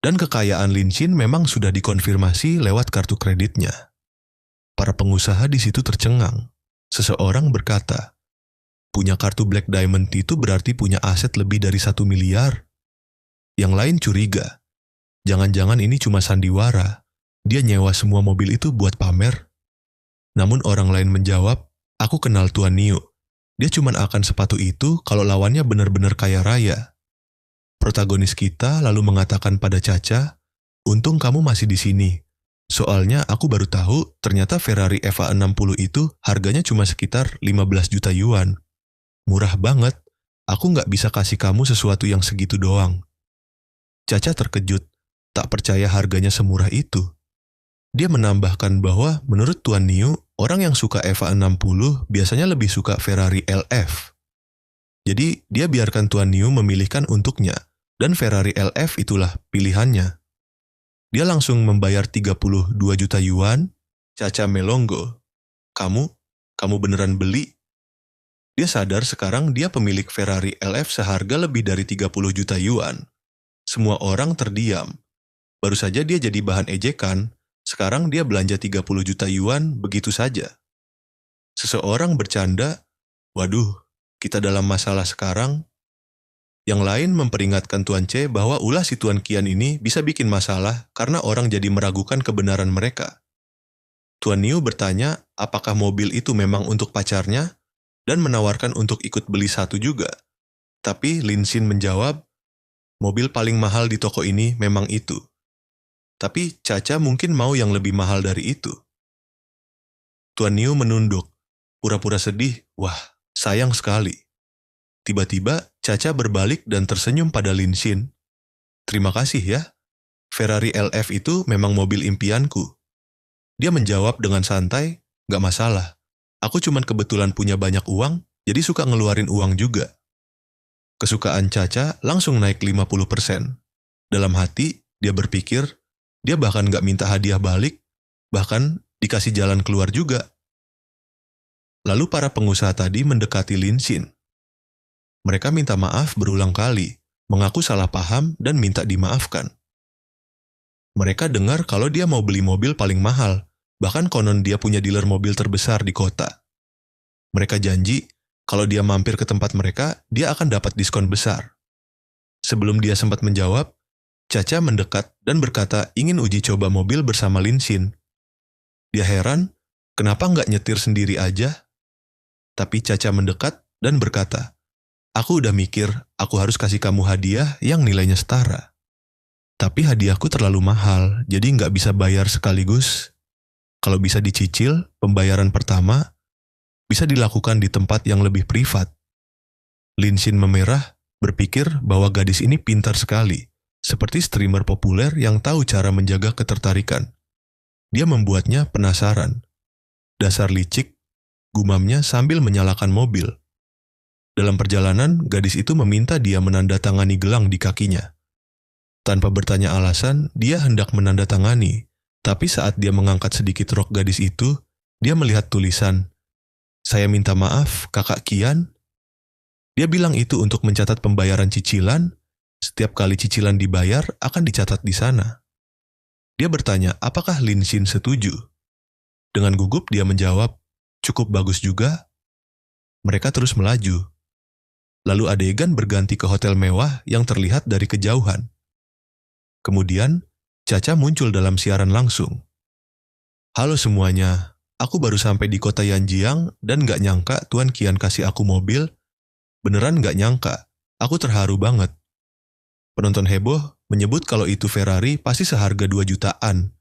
Dan kekayaan Lin Xin memang sudah dikonfirmasi lewat kartu kreditnya. Para pengusaha di situ tercengang. Seseorang berkata, punya kartu Black Diamond itu berarti punya aset lebih dari 1 miliar. Yang lain curiga. Jangan-jangan ini cuma sandiwara. Dia nyewa semua mobil itu buat pamer. Namun orang lain menjawab, Aku kenal Tuan Niu. Dia cuman akan sepatu itu kalau lawannya benar-benar kaya raya. Protagonis kita lalu mengatakan pada Caca, untung kamu masih di sini. Soalnya aku baru tahu ternyata Ferrari FA60 itu harganya cuma sekitar 15 juta yuan. Murah banget. Aku nggak bisa kasih kamu sesuatu yang segitu doang. Caca terkejut, tak percaya harganya semurah itu. Dia menambahkan bahwa menurut Tuan Niu, orang yang suka FA60 biasanya lebih suka Ferrari LF. Jadi dia biarkan Tuan Niu memilihkan untuknya, dan Ferrari LF itulah pilihannya. Dia langsung membayar 32 juta yuan. Caca melongo. Kamu beneran beli? Dia sadar sekarang dia pemilik Ferrari LF seharga lebih dari 30 juta yuan. Semua orang terdiam. Baru saja dia jadi bahan ejekan, sekarang dia belanja 30 juta yuan begitu saja. Seseorang bercanda, waduh, kita dalam masalah sekarang. Yang lain memperingatkan Tuan C bahwa ulah si Tuan Qian ini bisa bikin masalah karena orang jadi meragukan kebenaran mereka. Tuan Niu bertanya apakah mobil itu memang untuk pacarnya dan menawarkan untuk ikut beli satu juga. Tapi Lin Xin menjawab, mobil paling mahal di toko ini memang itu. Tapi Caca mungkin mau yang lebih mahal dari itu. Tuan Niu menunduk, pura-pura sedih, wah sayang sekali. Tiba-tiba Caca berbalik dan tersenyum pada Lin Xin. Terima kasih ya, Ferrari LF itu memang mobil impianku. Dia menjawab dengan santai, gak masalah. Aku cuman kebetulan punya banyak uang, jadi suka ngeluarin uang juga. Kesukaan Caca langsung naik 50%. Dalam hati, dia berpikir, dia bahkan gak minta hadiah balik, bahkan dikasih jalan keluar juga. Lalu para pengusaha tadi mendekati Lin Xin. Mereka minta maaf berulang kali, mengaku salah paham dan minta dimaafkan. Mereka dengar kalau dia mau beli mobil paling mahal, bahkan konon dia punya dealer mobil terbesar di kota. Mereka janji, kalau dia mampir ke tempat mereka, dia akan dapat diskon besar. Sebelum dia sempat menjawab, Caca mendekat dan berkata ingin uji coba mobil bersama Lin Xin. Dia heran, kenapa nggak nyetir sendiri aja? Tapi Caca mendekat dan berkata, aku udah mikir, aku harus kasih kamu hadiah yang nilainya setara. Tapi hadiahku terlalu mahal, jadi nggak bisa bayar sekaligus. Kalau bisa dicicil, pembayaran pertama bisa dilakukan di tempat yang lebih privat. Lin Xin memerah, berpikir bahwa gadis ini pintar sekali, seperti streamer populer yang tahu cara menjaga ketertarikan. Dia membuatnya penasaran. Dasar licik, gumamnya sambil menyalakan mobil. Dalam perjalanan, gadis itu meminta dia menandatangani gelang di kakinya. Tanpa bertanya alasan, dia hendak menandatangani. Tapi saat dia mengangkat sedikit rok gadis itu, dia melihat tulisan, "Saya minta maaf, Kakak Qian." Dia bilang itu untuk mencatat pembayaran cicilan. Setiap kali cicilan dibayar, akan dicatat di sana. Dia bertanya, apakah Lin Xin setuju? Dengan gugup dia menjawab, cukup bagus juga. Mereka terus melaju. Lalu adegan berganti ke hotel mewah yang terlihat dari kejauhan. Kemudian, Caca muncul dalam siaran langsung. Halo semuanya, aku baru sampai di kota Yanjiang dan gak nyangka Tuan Qian kasih aku mobil. Beneran gak nyangka, aku terharu banget. Penonton heboh menyebut kalau itu Ferrari pasti seharga 2 jutaan.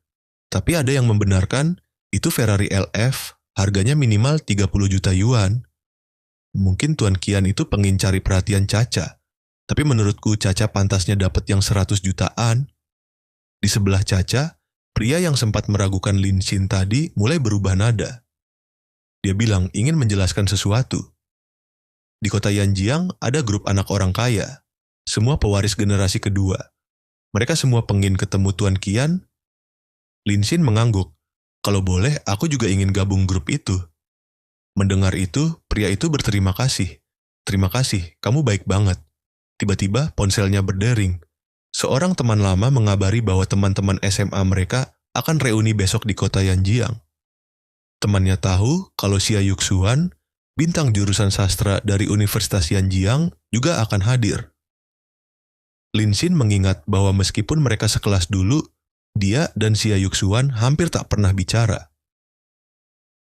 Tapi ada yang membenarkan itu Ferrari LF, harganya minimal 30 juta yuan. Mungkin Tuan Qian itu pengen cari perhatian Caca, tapi menurutku Caca pantasnya dapat yang 100 jutaan. Di sebelah Caca, pria yang sempat meragukan Lin Xin tadi mulai berubah nada. Dia bilang ingin menjelaskan sesuatu. Di kota Yanjiang ada grup anak orang kaya, semua pewaris generasi kedua. Mereka semua pengen ketemu Tuan Qian. Lin Xin mengangguk, kalau boleh aku juga ingin gabung grup itu. Mendengar itu, pria itu berterima kasih. Terima kasih, kamu baik banget. Tiba-tiba ponselnya berdering. Seorang teman lama mengabari bahwa teman-teman SMA mereka akan reuni besok di kota Yanjiang. Temannya tahu kalau Xia Yuxuan, bintang jurusan sastra dari Universitas Yanjiang, juga akan hadir. Lin Xin mengingat bahwa meskipun mereka sekelas dulu, dia dan Xia Yuxuan hampir tak pernah bicara.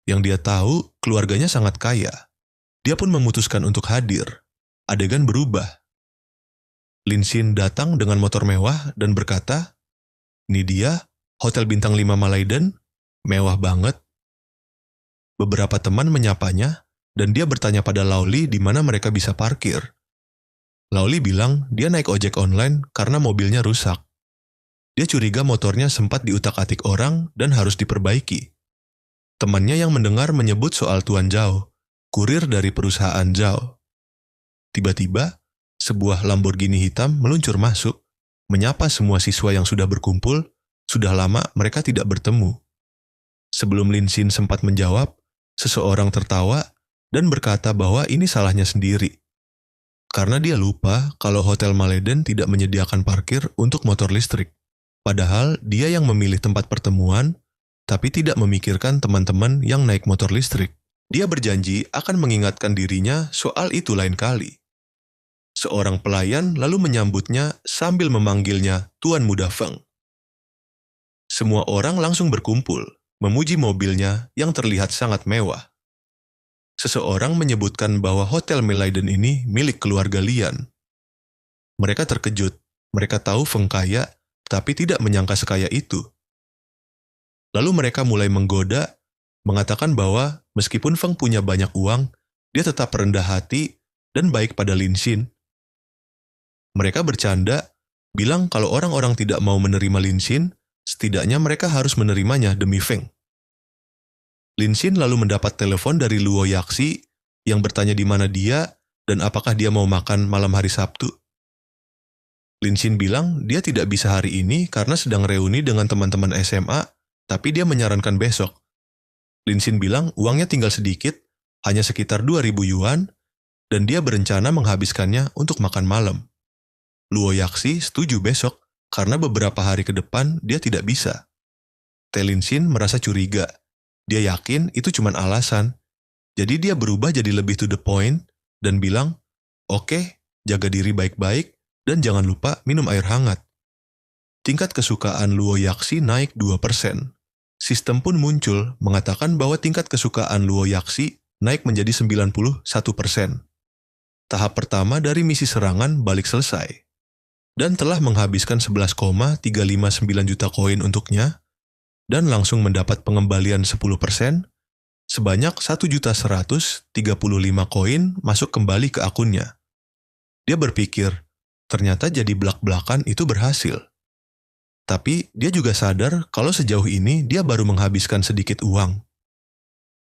Yang dia tahu, keluarganya sangat kaya. Dia pun memutuskan untuk hadir. Adegan berubah. Lin Xin datang dengan motor mewah dan berkata, "Ini dia, Hotel Bintang 5 Malaiden, mewah banget." Beberapa teman menyapanya, dan dia bertanya pada Laoli di mana mereka bisa parkir. Laoli bilang dia naik ojek online karena mobilnya rusak. Dia curiga motornya sempat diutak-atik orang dan harus diperbaiki. Temannya yang mendengar menyebut soal Tuan Zhao, kurir dari perusahaan Zhao. Tiba-tiba, sebuah Lamborghini hitam meluncur masuk, menyapa semua siswa yang sudah berkumpul. Sudah lama mereka tidak bertemu. Sebelum Lin Xin sempat menjawab, seseorang tertawa dan berkata bahwa ini salahnya sendiri. Karena dia lupa kalau Hotel Malaiden tidak menyediakan parkir untuk motor listrik. Padahal dia yang memilih tempat pertemuan, tapi tidak memikirkan teman-teman yang naik motor listrik. Dia berjanji akan mengingatkan dirinya soal itu lain kali. Seorang pelayan lalu menyambutnya sambil memanggilnya Tuan Muda Feng. Semua orang langsung berkumpul, memuji mobilnya yang terlihat sangat mewah. Seseorang menyebutkan bahwa Hotel Malaiden ini milik keluarga Lian. Mereka terkejut, mereka tahu Feng kaya, tapi tidak menyangka sekaya itu. Lalu mereka mulai menggoda, mengatakan bahwa meskipun Feng punya banyak uang, dia tetap rendah hati dan baik pada Lin Xin. Mereka bercanda, bilang kalau orang-orang tidak mau menerima Lin Xin, setidaknya mereka harus menerimanya demi Feng. Lin Xin lalu mendapat telepon dari Luo Yaxi yang bertanya di mana dia dan apakah dia mau makan malam hari Sabtu. Lin Xin bilang dia tidak bisa hari ini karena sedang reuni dengan teman-teman SMA, tapi dia menyarankan besok. Lin Xin bilang uangnya tinggal sedikit, hanya sekitar 2.000 yuan, dan dia berencana menghabiskannya untuk makan malam. Luo Yaxi setuju besok, karena beberapa hari ke depan dia tidak bisa. Lin Xin merasa curiga. Dia yakin itu cuma alasan. Jadi dia berubah jadi lebih to the point, dan bilang, "Oke, jaga diri baik-baik, dan jangan lupa minum air hangat." Tingkat kesukaan Luo Yaxi naik 2%. Sistem pun muncul mengatakan bahwa tingkat kesukaan Luo Yaxi naik menjadi 91%. Tahap pertama dari misi serangan balik selesai. Dan telah menghabiskan 11,359 juta koin untuknya, dan langsung mendapat pengembalian 10%, sebanyak 1.135 koin masuk kembali ke akunnya. Dia berpikir, ternyata jadi belak-belakan itu berhasil. Tapi dia juga sadar kalau sejauh ini dia baru menghabiskan sedikit uang.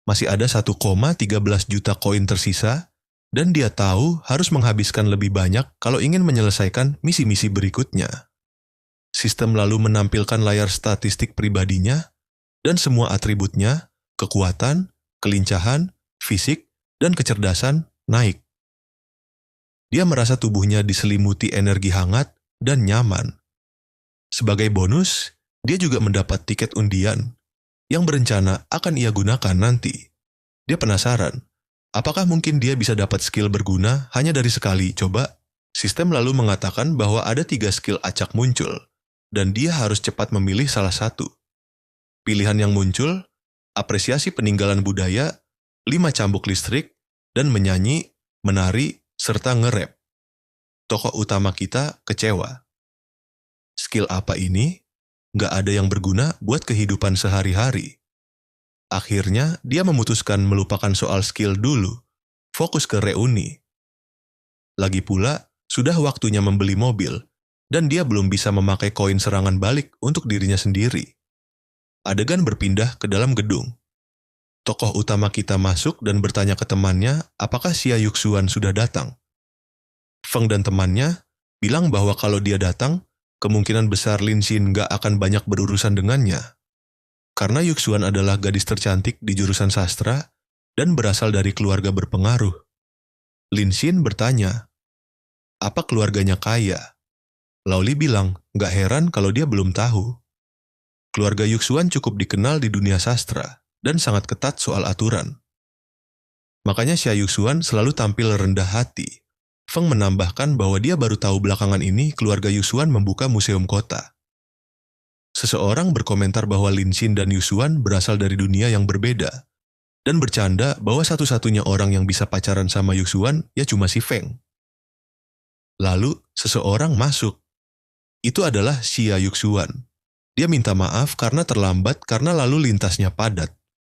Masih ada 1,13 juta koin tersisa, dan dia tahu harus menghabiskan lebih banyak kalau ingin menyelesaikan misi-misi berikutnya. Sistem lalu menampilkan layar statistik pribadinya, dan semua atributnya, kekuatan, kelincahan, fisik, dan kecerdasan naik. Dia merasa tubuhnya diselimuti energi hangat dan nyaman. Sebagai bonus, dia juga mendapat tiket undian yang berencana akan ia gunakan nanti. Dia penasaran, apakah mungkin dia bisa dapat skill berguna hanya dari sekali coba? Sistem lalu mengatakan bahwa ada 3 skill acak muncul, dan dia harus cepat memilih salah satu. Pilihan yang muncul, apresiasi peninggalan budaya, 5 cambuk listrik, dan menyanyi, menari, serta nge-rap. Tokoh utama kita kecewa. Skill apa ini? Nggak ada yang berguna buat kehidupan sehari-hari. Akhirnya, dia memutuskan melupakan soal skill dulu, fokus ke reuni. Lagi pula, sudah waktunya membeli mobil, dan dia belum bisa memakai koin serangan balik untuk dirinya sendiri. Adegan berpindah ke dalam gedung. Tokoh utama kita masuk dan bertanya ke temannya apakah Xia Yuxuan sudah datang. Feng dan temannya bilang bahwa kalau dia datang, kemungkinan besar Lin Xin nggak akan banyak berurusan dengannya. Karena Yuxuan adalah gadis tercantik di jurusan sastra dan berasal dari keluarga berpengaruh. Lin Xin bertanya, apa keluarganya kaya? Laoli bilang, nggak heran kalau dia belum tahu. Keluarga Yuxuan cukup dikenal di dunia sastra dan sangat ketat soal aturan. Makanya Xia Yuxuan selalu tampil rendah hati. Feng menambahkan bahwa dia baru tahu belakangan ini keluarga Yuxuan membuka museum kota. Seseorang berkomentar bahwa Lin Xin dan Yuxuan berasal dari dunia yang berbeda. dan bercanda bahwa satu-satunya orang yang bisa pacaran sama Yuxuan ya cuma si Feng. Lalu seseorang masuk. Itu adalah Xia Yuxuan. Dia minta maaf karena terlambat karena lalu lintasnya padat.